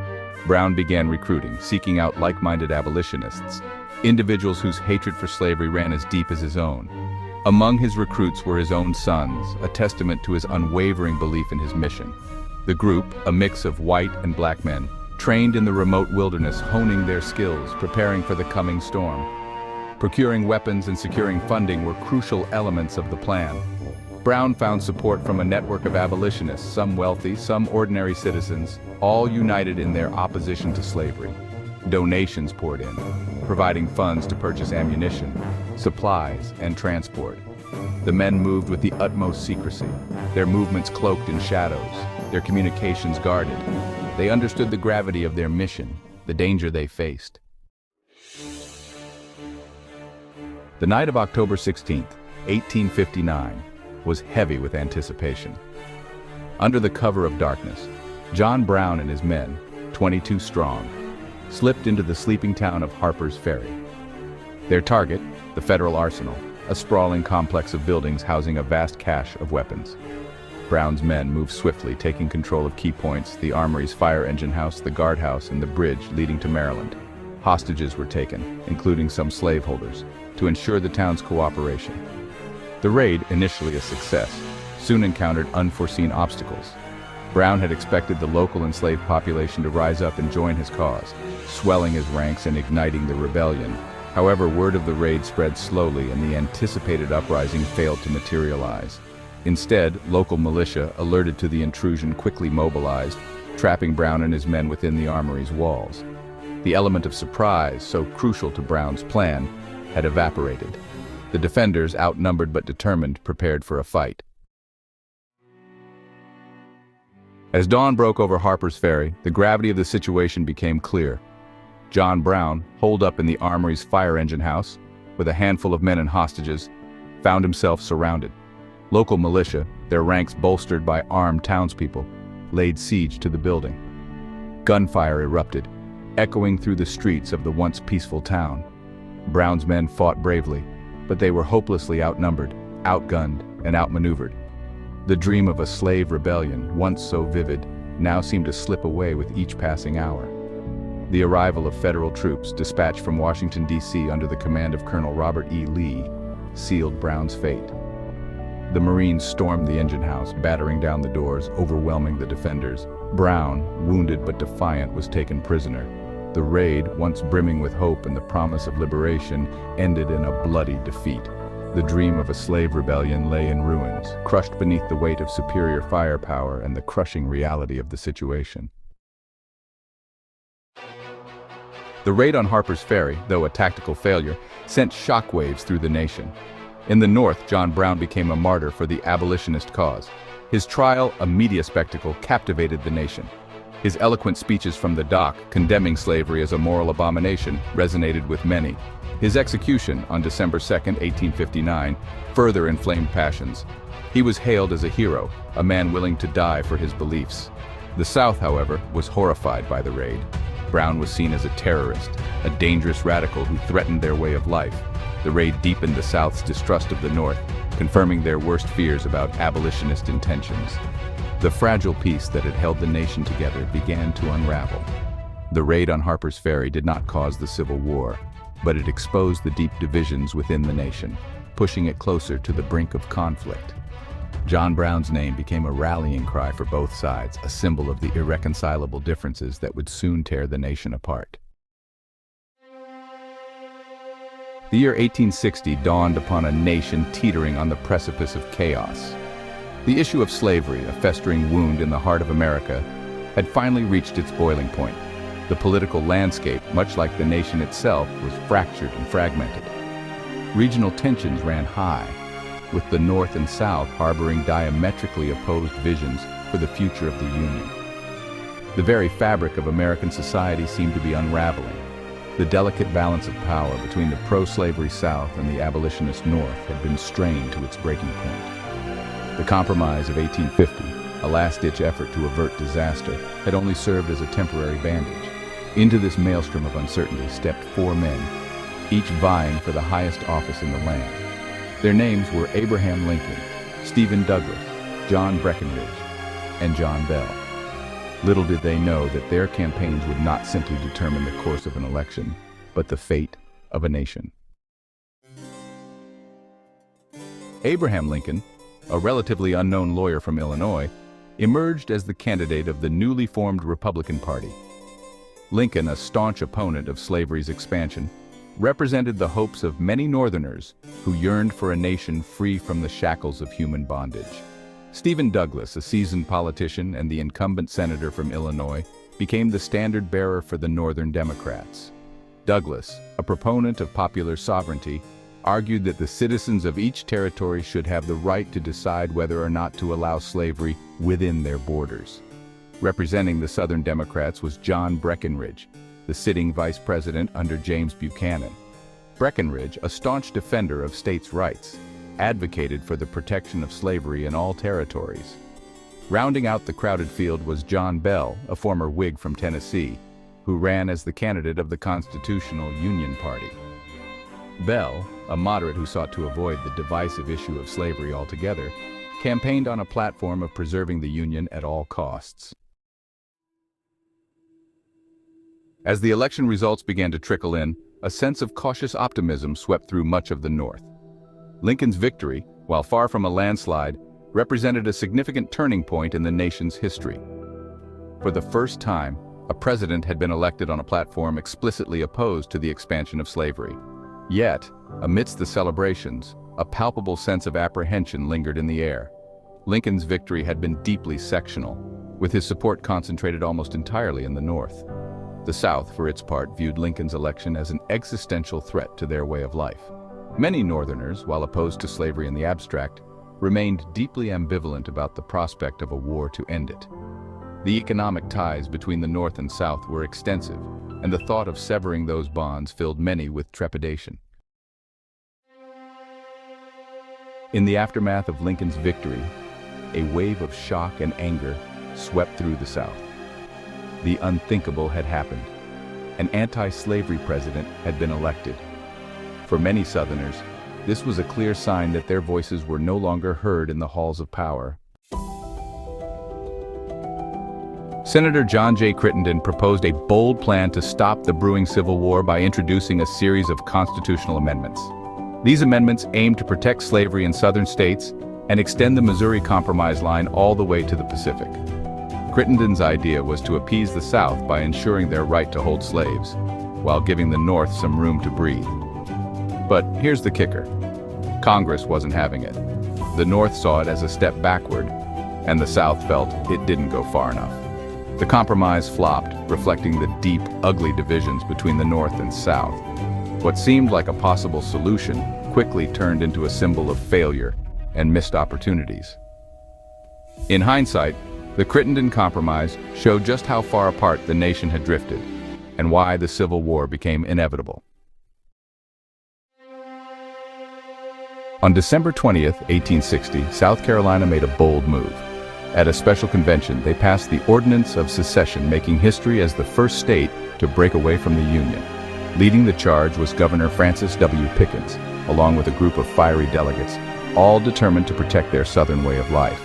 Brown began recruiting, seeking out like-minded abolitionists, individuals whose hatred for slavery ran as deep as his own. Among his recruits were his own sons, a testament to his unwavering belief in his mission. The group, a mix of white and black men, trained in the remote wilderness, honing their skills, preparing for the coming storm. Procuring weapons and securing funding were crucial elements of the plan. Brown found support from a network of abolitionists, some wealthy, some ordinary citizens, all united in their opposition to slavery. Donations poured in, providing funds to purchase ammunition, supplies, and transport. The men moved with the utmost secrecy, their movements cloaked in shadows, their communications guarded. They understood the gravity of their mission, the danger they faced. The night of October 16, 1859, was heavy with anticipation. Under the cover of darkness, John Brown and his men, 22 strong, slipped into the sleeping town of Harper's Ferry. Their target, the Federal Arsenal, a sprawling complex of buildings housing a vast cache of weapons. Brown's men moved swiftly, taking control of key points, the armory's fire engine house, the guardhouse, and the bridge leading to Maryland. Hostages were taken, including some slaveholders, to ensure the town's cooperation. The raid, initially a success, soon encountered unforeseen obstacles. Brown had expected the local enslaved population to rise up and join his cause, swelling his ranks and igniting the rebellion. However, word of the raid spread slowly and the anticipated uprising failed to materialize. Instead, local militia, alerted to the intrusion, quickly mobilized, trapping Brown and his men within the armory's walls. The element of surprise, so crucial to Brown's plan, had evaporated. The defenders, outnumbered but determined, prepared for a fight. As dawn broke over Harper's Ferry, the gravity of the situation became clear. John Brown, holed up in the armory's fire engine house, with a handful of men and hostages, found himself surrounded. Local militia, their ranks bolstered by armed townspeople, laid siege to the building. Gunfire erupted, echoing through the streets of the once peaceful town. Brown's men fought bravely, but they were hopelessly outnumbered, outgunned, and outmaneuvered. The dream of a slave rebellion, once so vivid, now seemed to slip away with each passing hour. The arrival of federal troops, dispatched from Washington, D.C. under the command of Colonel Robert E. Lee, sealed Brown's fate. The Marines stormed the engine house, battering down the doors, overwhelming the defenders. Brown, wounded but defiant, was taken prisoner. The raid, once brimming with hope and the promise of liberation, ended in a bloody defeat. The dream of a slave rebellion lay in ruins, crushed beneath the weight of superior firepower and the crushing reality of the situation. The raid on Harper's Ferry, though a tactical failure, sent shockwaves through the nation. In the North, John Brown became a martyr for the abolitionist cause. His trial, a media spectacle, captivated the nation. His eloquent speeches from the dock, condemning slavery as a moral abomination, resonated with many. His execution, on December 2, 1859, further inflamed passions. He was hailed as a hero, a man willing to die for his beliefs. The South, however, was horrified by the raid. Brown was seen as a terrorist, a dangerous radical who threatened their way of life. The raid deepened the South's distrust of the North, confirming their worst fears about abolitionist intentions. The fragile peace that had held the nation together began to unravel. The raid on Harper's Ferry did not cause the Civil War, but it exposed the deep divisions within the nation, pushing it closer to the brink of conflict. John Brown's name became a rallying cry for both sides, a symbol of the irreconcilable differences that would soon tear the nation apart. The year 1860 dawned upon a nation teetering on the precipice of chaos. The issue of slavery, a festering wound in the heart of America, had finally reached its boiling point. The political landscape, much like the nation itself, was fractured and fragmented. Regional tensions ran high, with the North and South harboring diametrically opposed visions for the future of the Union. The very fabric of American society seemed to be unraveling. The delicate balance of power between the pro-slavery South and the abolitionist North had been strained to its breaking point. The Compromise of 1850, a last-ditch effort to avert disaster, had only served as a temporary bandage. Into this maelstrom of uncertainty stepped four men, each vying for the highest office in the land. Their names were Abraham Lincoln, Stephen Douglas, John Breckinridge, and John Bell. Little did they know that their campaigns would not simply determine the course of an election, but the fate of a nation. Abraham Lincoln, a relatively unknown lawyer from Illinois, emerged as the candidate of the newly formed Republican Party. Lincoln, a staunch opponent of slavery's expansion, represented the hopes of many Northerners who yearned for a nation free from the shackles of human bondage. Stephen Douglas, a seasoned politician and the incumbent senator from Illinois, became the standard-bearer for the Northern Democrats. Douglas, a proponent of popular sovereignty, argued that the citizens of each territory should have the right to decide whether or not to allow slavery within their borders. Representing the Southern Democrats was John Breckinridge, the sitting vice president under James Buchanan. Breckinridge, a staunch defender of states' rights, advocated for the protection of slavery in all territories. Rounding out the crowded field was John Bell, a former Whig from Tennessee, who ran as the candidate of the Constitutional Union Party. Bell, a moderate who sought to avoid the divisive issue of slavery altogether, campaigned on a platform of preserving the Union at all costs. As the election results began to trickle in, a sense of cautious optimism swept through much of the North. Lincoln's victory, while far from a landslide, represented a significant turning point in the nation's history. For the first time, a president had been elected on a platform explicitly opposed to the expansion of slavery. Yet, amidst the celebrations, a palpable sense of apprehension lingered in the air. Lincoln's victory had been deeply sectional, with his support concentrated almost entirely in the North. The South, for its part, viewed Lincoln's election as an existential threat to their way of life. Many Northerners, while opposed to slavery in the abstract, remained deeply ambivalent about the prospect of a war to end it. The economic ties between the North and South were extensive, and the thought of severing those bonds filled many with trepidation. In the aftermath of Lincoln's victory, a wave of shock and anger swept through the South. The unthinkable had happened. An anti-slavery president had been elected. For many Southerners, this was a clear sign that their voices were no longer heard in the halls of power. Senator John J. Crittenden proposed a bold plan to stop the brewing Civil War by introducing a series of constitutional amendments. These amendments aimed to protect slavery in southern states and extend the Missouri Compromise line all the way to the Pacific. Crittenden's idea was to appease the South by ensuring their right to hold slaves, while giving the North some room to breathe. But here's the kicker. Congress wasn't having it. The North saw it as a step backward, and the South felt it didn't go far enough. The compromise flopped, reflecting the deep, ugly divisions between the North and South. What seemed like a possible solution quickly turned into a symbol of failure and missed opportunities. In hindsight, the Crittenden Compromise showed just how far apart the nation had drifted, and why the Civil War became inevitable. On December 20th, 1860, South Carolina made a bold move. At a special convention, they passed the Ordinance of Secession, making history as the first state to break away from the Union. Leading the charge was Governor Francis W. Pickens, along with a group of fiery delegates, all determined to protect their Southern way of life.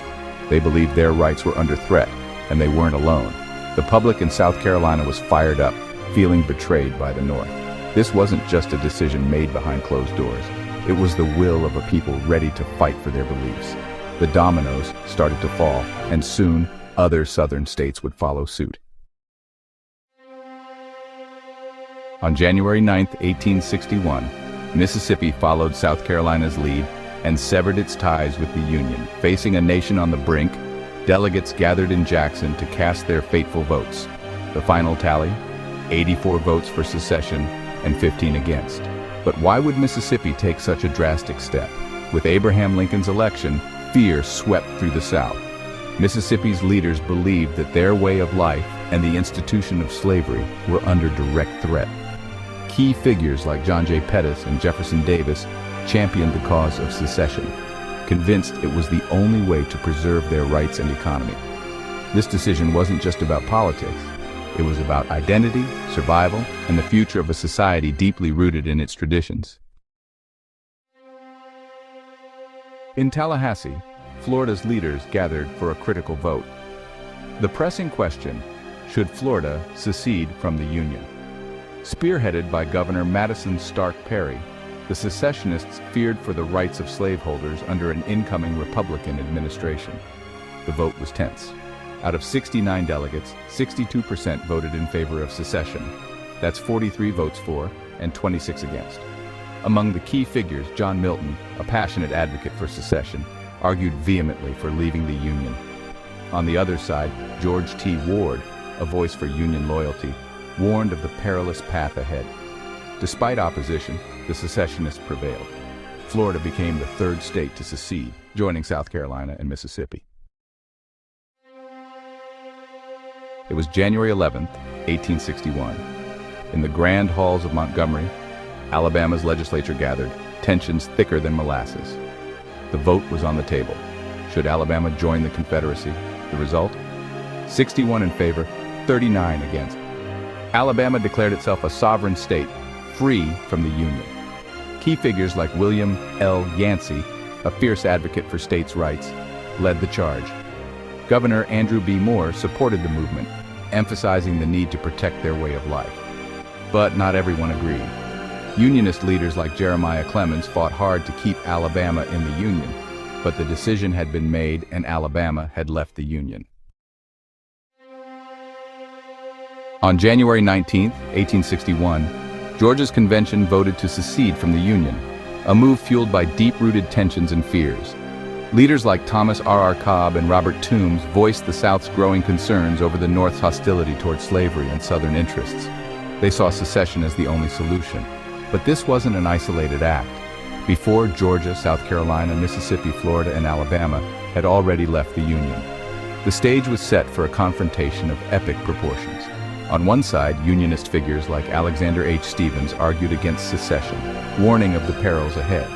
They believed their rights were under threat, and they weren't alone. The public in South Carolina was fired up, feeling betrayed by the North. This wasn't just a decision made behind closed doors. It was the will of a people ready to fight for their beliefs. The dominoes started to fall, and soon other Southern states would follow suit. On January 9, 1861, Mississippi followed South Carolina's lead and severed its ties with the Union. Facing a nation on the brink, delegates gathered in Jackson to cast their fateful votes. The final tally? 84 votes for secession and 15 against. But why would Mississippi take such a drastic step? With Abraham Lincoln's election, fear swept through the South. Mississippi's leaders believed that their way of life and the institution of slavery were under direct threat. Key figures like John J. Pettus and Jefferson Davis championed the cause of secession, convinced it was the only way to preserve their rights and economy. This decision wasn't just about politics. It was about identity, survival, and the future of a society deeply rooted in its traditions. In Tallahassee, Florida's leaders gathered for a critical vote. The pressing question, should Florida secede from the Union? Spearheaded by Governor Madison Stark Perry, the secessionists feared for the rights of slaveholders under an incoming Republican administration. The vote was tense. Out of 69 delegates, 62% voted in favor of secession. That's 43 votes for and 26 against. Among the key figures, John Milton, a passionate advocate for secession, argued vehemently for leaving the Union. On the other side, George T. Ward, a voice for Union loyalty, warned of the perilous path ahead. Despite opposition, the secessionists prevailed. Florida became the third state to secede, joining South Carolina and Mississippi. It was January 11, 1861. In the grand halls of Montgomery, Alabama's legislature gathered, tensions thicker than molasses. The vote was on the table. Should Alabama join the Confederacy? The result? 61 in favor, 39 against. Alabama declared itself a sovereign state, free from the Union. Key figures like William L. Yancey, a fierce advocate for states' rights, led the charge. Governor Andrew B. Moore supported the movement, emphasizing the need to protect their way of life. But not everyone agreed. Unionist leaders like Jeremiah Clemens fought hard to keep Alabama in the Union, but the decision had been made and Alabama had left the Union. On January 19, 1861, Georgia's convention voted to secede from the Union, a move fueled by deep-rooted tensions and fears. Leaders like Thomas R. Cobb and Robert Toombs voiced the South's growing concerns over the North's hostility toward slavery and Southern interests. They saw secession as the only solution. But this wasn't an isolated act. Before Georgia, South Carolina, Mississippi, Florida, and Alabama had already left the Union. The stage was set for a confrontation of epic proportions. On one side, Unionist figures like Alexander H. Stephens argued against secession, warning of the perils ahead.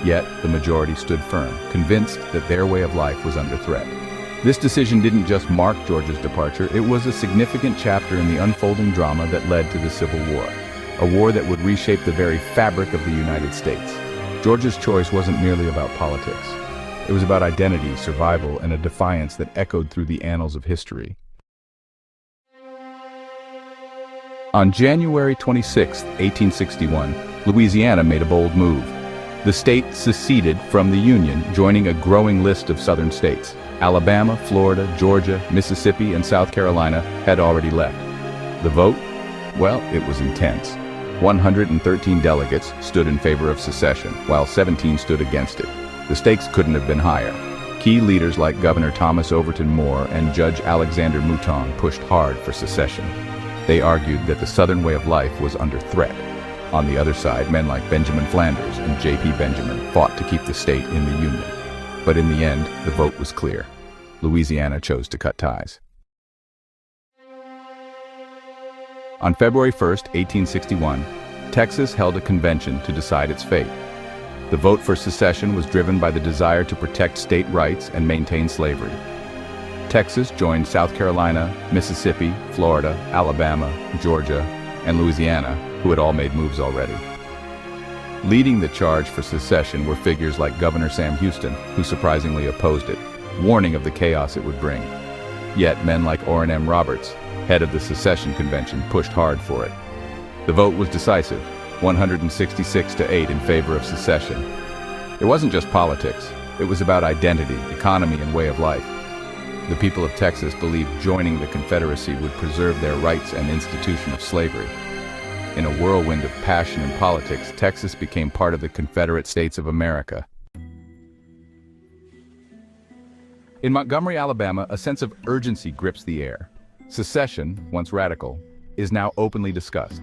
Yet, the majority stood firm, convinced that their way of life was under threat. This decision didn't just mark Georgia's departure, it was a significant chapter in the unfolding drama that led to the Civil War, a war that would reshape the very fabric of the United States. Georgia's choice wasn't merely about politics. It was about identity, survival, and a defiance that echoed through the annals of history. On January 26, 1861, Louisiana made a bold move. The state seceded from the Union, joining a growing list of southern states. Alabama, Florida, Georgia, Mississippi, and South Carolina had already left. The vote? Well, it was intense. 113 delegates stood in favor of secession, while 17 stood against it. The stakes couldn't have been higher. Key leaders like Governor Thomas Overton Moore and Judge Alexander Mouton pushed hard for secession. They argued that the Southern way of life was under threat. On the other side, men like Benjamin Flanders and J.P. Benjamin fought to keep the state in the Union. But in the end, the vote was clear. Louisiana chose to cut ties. On February 1, 1861, Texas held a convention to decide its fate. The vote for secession was driven by the desire to protect state rights and maintain slavery. Texas joined South Carolina, Mississippi, Florida, Alabama, Georgia, and Louisiana, who had all made moves already. Leading the charge for secession were figures like Governor Sam Houston, who surprisingly opposed it, warning of the chaos it would bring. Yet men like Orrin M. Roberts, head of the secession convention, pushed hard for it. The vote was decisive, 166 to 8 in favor of secession. It wasn't just politics, it was about identity, economy, and way of life. The people of Texas believed joining the Confederacy would preserve their rights and institution of slavery. In a whirlwind of passion and politics, Texas became part of the Confederate States of America. In Montgomery, Alabama, a sense of urgency grips the air. Secession, once radical, is now openly discussed.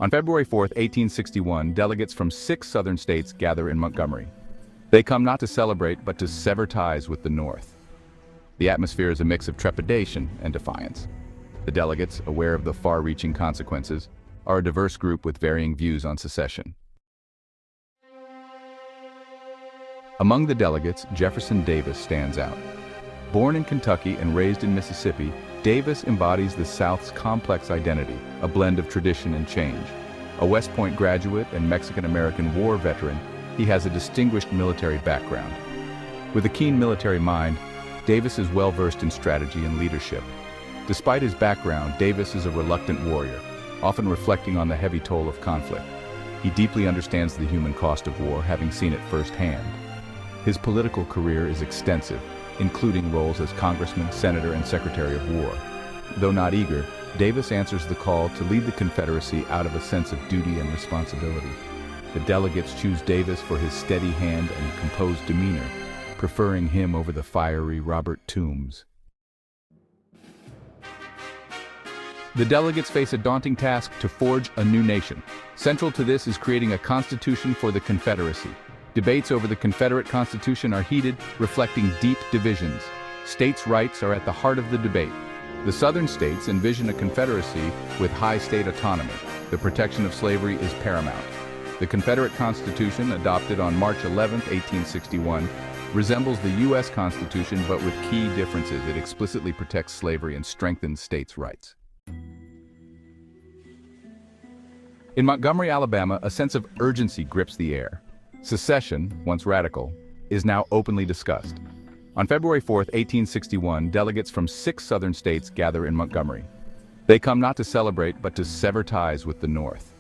On February 4, 1861, delegates from 6 southern states gather in Montgomery. They come not to celebrate, but to sever ties with the North. The atmosphere is a mix of trepidation and defiance. The delegates, aware of the far-reaching consequences, are a diverse group with varying views on secession. Among the delegates, Jefferson Davis stands out. Born in Kentucky and raised in Mississippi, Davis embodies the South's complex identity, a blend of tradition and change. A West Point graduate and Mexican-American War veteran, he has a distinguished military background. With a keen military mind, Davis is well-versed in strategy and leadership. Despite his background, Davis is a reluctant warrior, often reflecting on the heavy toll of conflict. He deeply understands the human cost of war, having seen it firsthand. His political career is extensive, including roles as congressman, senator, and secretary of war. Though not eager, Davis answers the call to lead the Confederacy out of a sense of duty and responsibility. The delegates choose Davis for his steady hand and composed demeanor, preferring him over the fiery Robert Toombs. The delegates face a daunting task to forge a new nation. Central to this is creating a constitution for the Confederacy. Debates over the Confederate Constitution are heated, reflecting deep divisions. States' rights are at the heart of the debate. The Southern states envision a confederacy with high state autonomy. The protection of slavery is paramount. The Confederate Constitution, adopted on March 11, 1861, resembles the U.S. Constitution but with key differences. It explicitly protects slavery and strengthens states' rights. In Montgomery, Alabama, a sense of urgency grips the air. Secession, once radical, is now openly discussed. On February 4, 1861, delegates from 6 Southern states gather in Montgomery. They come not to celebrate, but to sever ties with the North.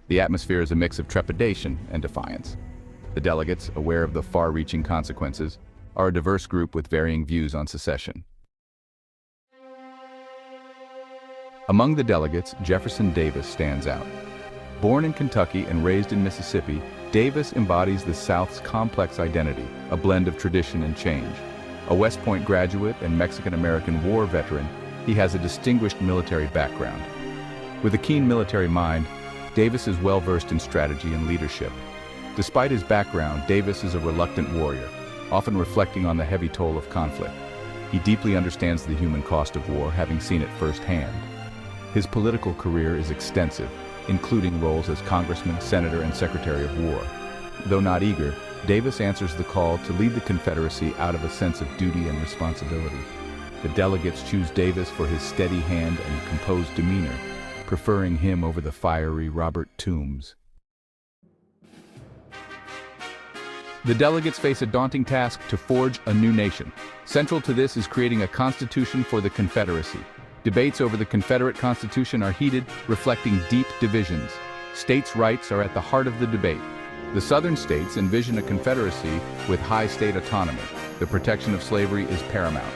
The atmosphere is a mix of trepidation and defiance. The delegates, aware of the far-reaching consequences, are a diverse group with varying views on secession. Among the delegates, Jefferson Davis stands out. Born in Kentucky and raised in Mississippi, Davis embodies the South's complex identity, a blend of tradition and change. A West Point graduate and Mexican-American War veteran, he has a distinguished military background. With a keen military mind, Davis is well-versed in strategy and leadership. Despite his background, Davis is a reluctant warrior, often reflecting on the heavy toll of conflict. He deeply understands the human cost of war, having seen it firsthand. His political career is extensive, including roles as congressman, senator, and secretary of war. Though not eager, Davis answers the call to lead the Confederacy out of a sense of duty and responsibility. The delegates choose Davis for his steady hand and composed demeanor, preferring him over the fiery Robert Toombs. The delegates face a daunting task to forge a new nation. Central to this is creating a constitution for the Confederacy. Debates over the Confederate Constitution are heated, reflecting deep divisions. States' rights are at the heart of the debate. The Southern states envision a confederacy with high state autonomy. The protection of slavery is paramount.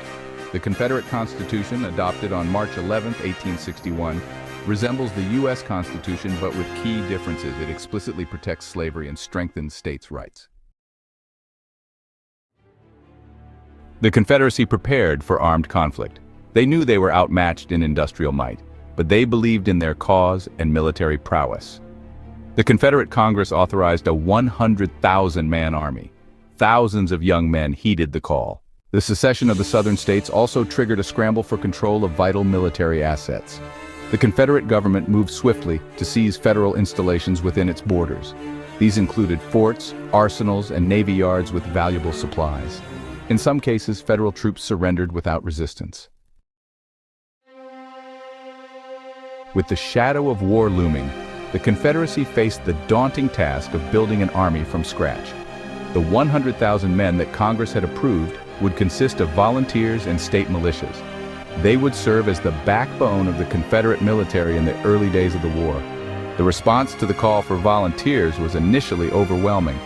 The Confederate Constitution, adopted on March 11, 1861, resembles the U.S. Constitution but with key differences. It explicitly protects slavery and strengthens states' rights. The Confederacy prepared for armed conflict. They knew they were outmatched in industrial might, but they believed in their cause and military prowess. The Confederate Congress authorized a 100,000-man army. Thousands of young men heeded the call. The secession of the Southern states also triggered a scramble for control of vital military assets. The Confederate government moved swiftly to seize federal installations within its borders. These included forts, arsenals, and navy yards with valuable supplies. In some cases, federal troops surrendered without resistance. With the shadow of war looming, the Confederacy faced the daunting task of building an army from scratch. The 100,000 men that Congress had approved would consist of volunteers and state militias. They would serve as the backbone of the Confederate military in the early days of the war. The response to the call for volunteers was initially overwhelming.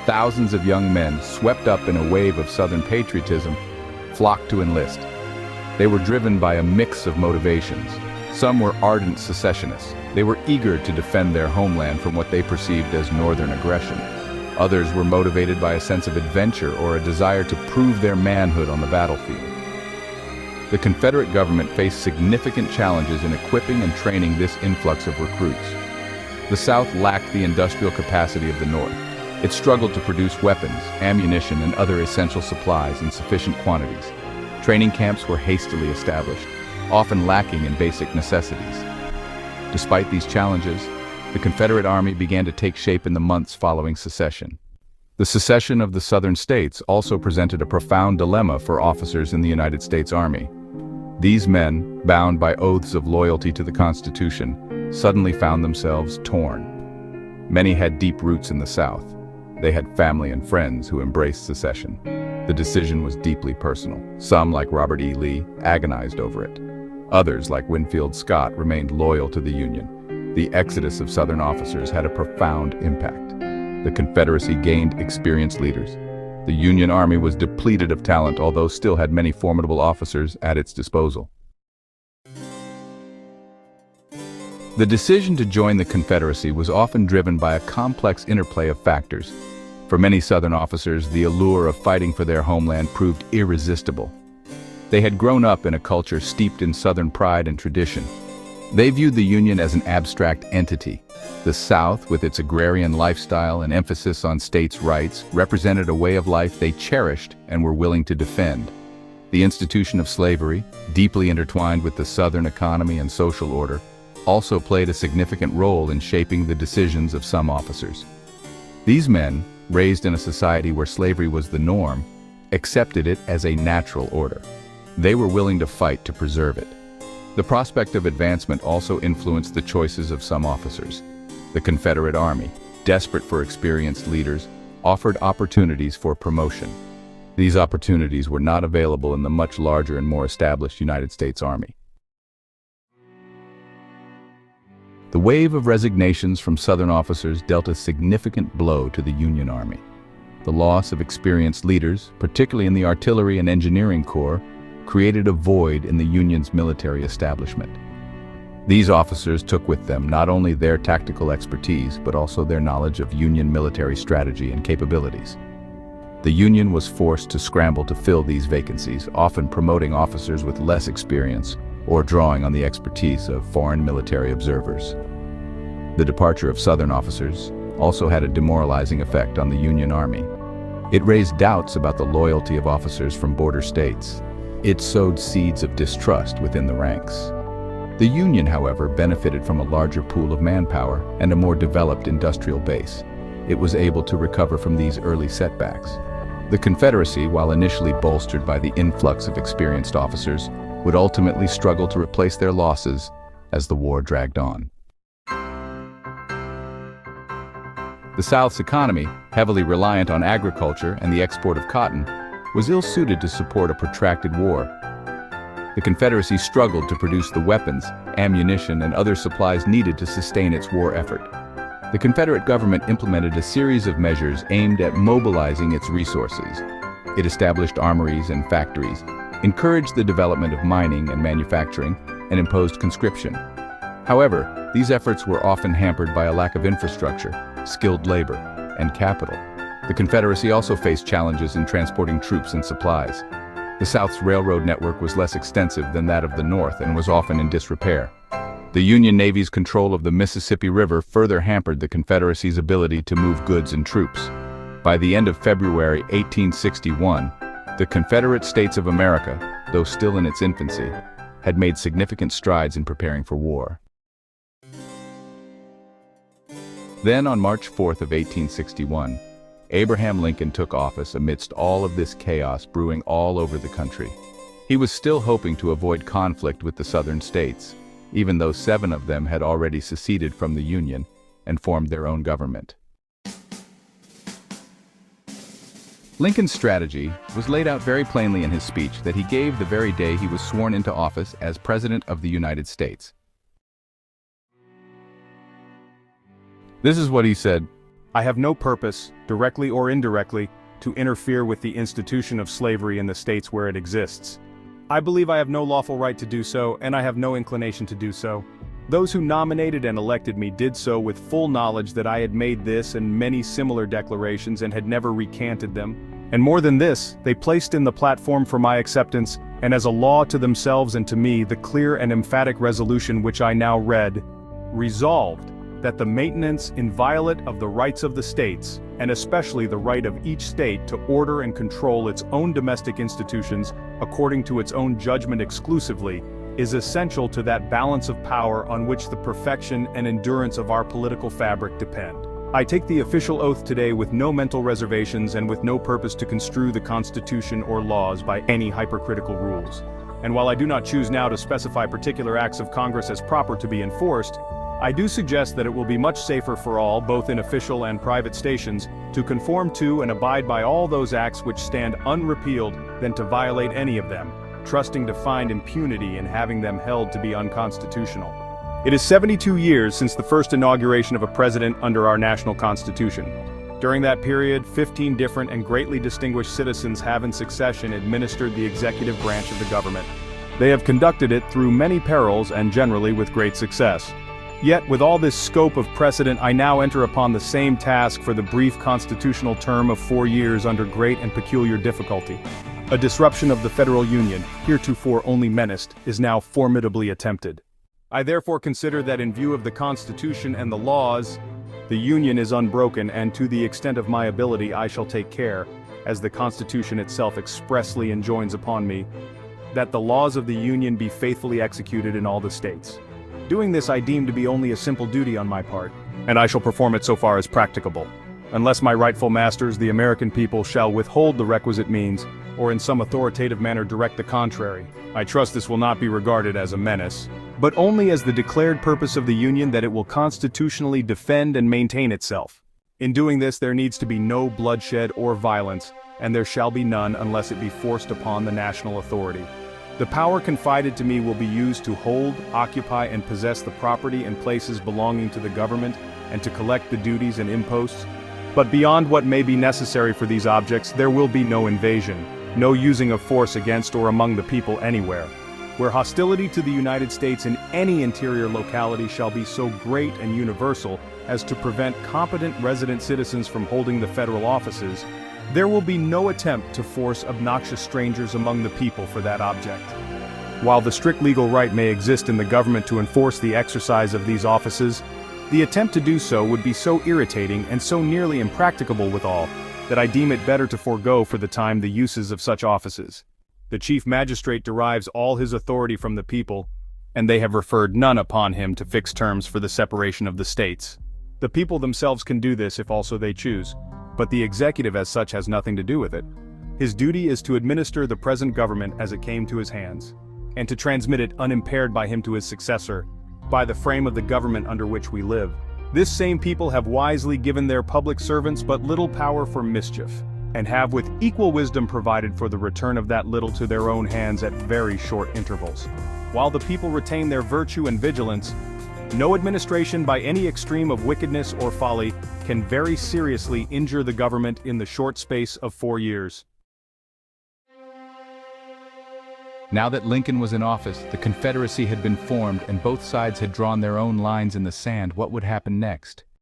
Thousands of young men, swept up in a wave of Southern patriotism, flocked to enlist. They were driven by a mix of motivations. Some were ardent secessionists. They were eager to defend their homeland from what they perceived as Northern aggression. Others were motivated by a sense of adventure or a desire to prove their manhood on the battlefield. The Confederate government faced significant challenges in equipping and training this influx of recruits. The South lacked the industrial capacity of the North. It struggled to produce weapons, ammunition, and other essential supplies in sufficient quantities. Training camps were hastily established, often lacking in basic necessities. Despite these challenges, the Confederate Army began to take shape in the months following secession. The secession of the Southern states also presented a profound dilemma for officers in the United States Army. These men, bound by oaths of loyalty to the Constitution, suddenly found themselves torn. Many had deep roots in the South. They had family and friends who embraced secession. The decision was deeply personal. Some, like Robert E. Lee, agonized over it. Others, like Winfield Scott, remained loyal to the Union. The exodus of Southern officers had a profound impact. The Confederacy gained experienced leaders. The Union Army was depleted of talent, although still had many formidable officers at its disposal. The decision to join the Confederacy was often driven by a complex interplay of factors. For many Southern officers, the allure of fighting for their homeland proved irresistible. They had grown up in a culture steeped in Southern pride and tradition. They viewed the Union as an abstract entity. The South, with its agrarian lifestyle and emphasis on states' rights, represented a way of life they cherished and were willing to defend. The institution of slavery, deeply intertwined with the Southern economy and social order, also played a significant role in shaping the decisions of some officers. These men, raised in a society where slavery was the norm, accepted it as a natural order. They were willing to fight to preserve it. The prospect of advancement also influenced the choices of some officers. The Confederate Army, desperate for experienced leaders, offered opportunities for promotion. These opportunities were not available in the much larger and more established United States Army. The wave of resignations from Southern officers dealt a significant blow to the Union Army. The loss of experienced leaders, particularly in the artillery and engineering corps, created a void in the Union's military establishment. These officers took with them not only their tactical expertise, but also their knowledge of Union military strategy and capabilities. The Union was forced to scramble to fill these vacancies, often promoting officers with less experience or drawing on the expertise of foreign military observers. The departure of Southern officers also had a demoralizing effect on the Union Army. It raised doubts about the loyalty of officers from border states. It sowed seeds of distrust within the ranks. The Union, however, benefited from a larger pool of manpower and a more developed industrial base. It was able to recover from these early setbacks. The Confederacy, while initially bolstered by the influx of experienced officers, would ultimately struggle to replace their losses as the war dragged on. The South's economy, heavily reliant on agriculture and the export of cotton, was ill-suited to support a protracted war. The Confederacy struggled to produce the weapons, ammunition, and other supplies needed to sustain its war effort. The Confederate government implemented a series of measures aimed at mobilizing its resources. It established armories and factories, encouraged the development of mining and manufacturing, and imposed conscription. However, these efforts were often hampered by a lack of infrastructure, skilled labor, and capital. The Confederacy also faced challenges in transporting troops and supplies. The South's railroad network was less extensive than that of the North and was often in disrepair. The Union Navy's control of the Mississippi River further hampered the Confederacy's ability to move goods and troops. By the end of February 1861, the Confederate States of America, though still in its infancy, had made significant strides in preparing for war. Then, on March 4th of 1861, Abraham Lincoln took office amidst all of this chaos brewing all over the country. He was still hoping to avoid conflict with the Southern states, even though 7 of them had already seceded from the Union and formed their own government. Lincoln's strategy was laid out very plainly in his speech that he gave the very day he was sworn into office as President of the United States. This is what he said: I have no purpose, directly or indirectly, to interfere with the institution of slavery in the states where it exists. I believe I have no lawful right to do so, and I have no inclination to do so. Those who nominated and elected me did so with full knowledge that I had made this and many similar declarations and had never recanted them. And more than this, they placed in the platform for my acceptance, and as a law to themselves and to me, the clear and emphatic resolution which I now read: resolved, that the maintenance inviolate of the rights of the states, and especially the right of each state to order and control its own domestic institutions according to its own judgment exclusively, is essential to that balance of power on which the perfection and endurance of our political fabric depend. I take the official oath today with no mental reservations and with no purpose to construe the Constitution or laws by any hypercritical rules. And while I do not choose now to specify particular acts of Congress as proper to be enforced, I do suggest that it will be much safer for all, both in official and private stations, to conform to and abide by all those acts which stand unrepealed than to violate any of them, trusting to find impunity in having them held to be unconstitutional. It is 72 years since the first inauguration of a president under our national Constitution. During that period, 15 different and greatly distinguished citizens have in succession administered the executive branch of the government. They have conducted it through many perils and generally with great success. Yet, with all this scope of precedent, I now enter upon the same task for the brief constitutional term of 4 years under great and peculiar difficulty. A disruption of the federal union, heretofore only menaced, is now formidably attempted. I therefore consider that in view of the Constitution and the laws, the Union is unbroken, and to the extent of my ability I shall take care, as the Constitution itself expressly enjoins upon me, that the laws of the Union be faithfully executed in all the states. Doing this I deem to be only a simple duty on my part, and I shall perform it so far as practicable. Unless my rightful masters, the American people, shall withhold the requisite means, or in some authoritative manner direct the contrary, I trust this will not be regarded as a menace, but only as the declared purpose of the Union that it will constitutionally defend and maintain itself. In doing this there needs to be no bloodshed or violence, and there shall be none unless it be forced upon the national authority. The power confided to me will be used to hold, occupy, and possess the property and places belonging to the government, and to collect the duties and imposts. But beyond what may be necessary for these objects, there will be no invasion, no using of force against or among the people anywhere. Where hostility to the United States in any interior locality shall be so great and universal as to prevent competent resident citizens from holding the federal offices, there will be no attempt to force obnoxious strangers among the people for that object. While the strict legal right may exist in the government to enforce the exercise of these offices, the attempt to do so would be so irritating and so nearly impracticable withal, that I deem it better to forego for the time the uses of such offices. The chief magistrate derives all his authority from the people, and they have referred none upon him to fix terms for the separation of the states. The people themselves can do this if also they choose, but the executive as such has nothing to do with it. His duty is to administer the present government as it came to his hands, and to transmit it unimpaired by him to his successor, by the frame of the government under which we live. This same people have wisely given their public servants but little power for mischief, and have with equal wisdom provided for the return of that little to their own hands at very short intervals. While the people retain their virtue and vigilance, no administration by any extreme of wickedness or folly can very seriously injure the government in the short space of 4 years. Now that Lincoln was in office, the Confederacy had been formed and both sides had drawn their own lines in the sand. What would happen next?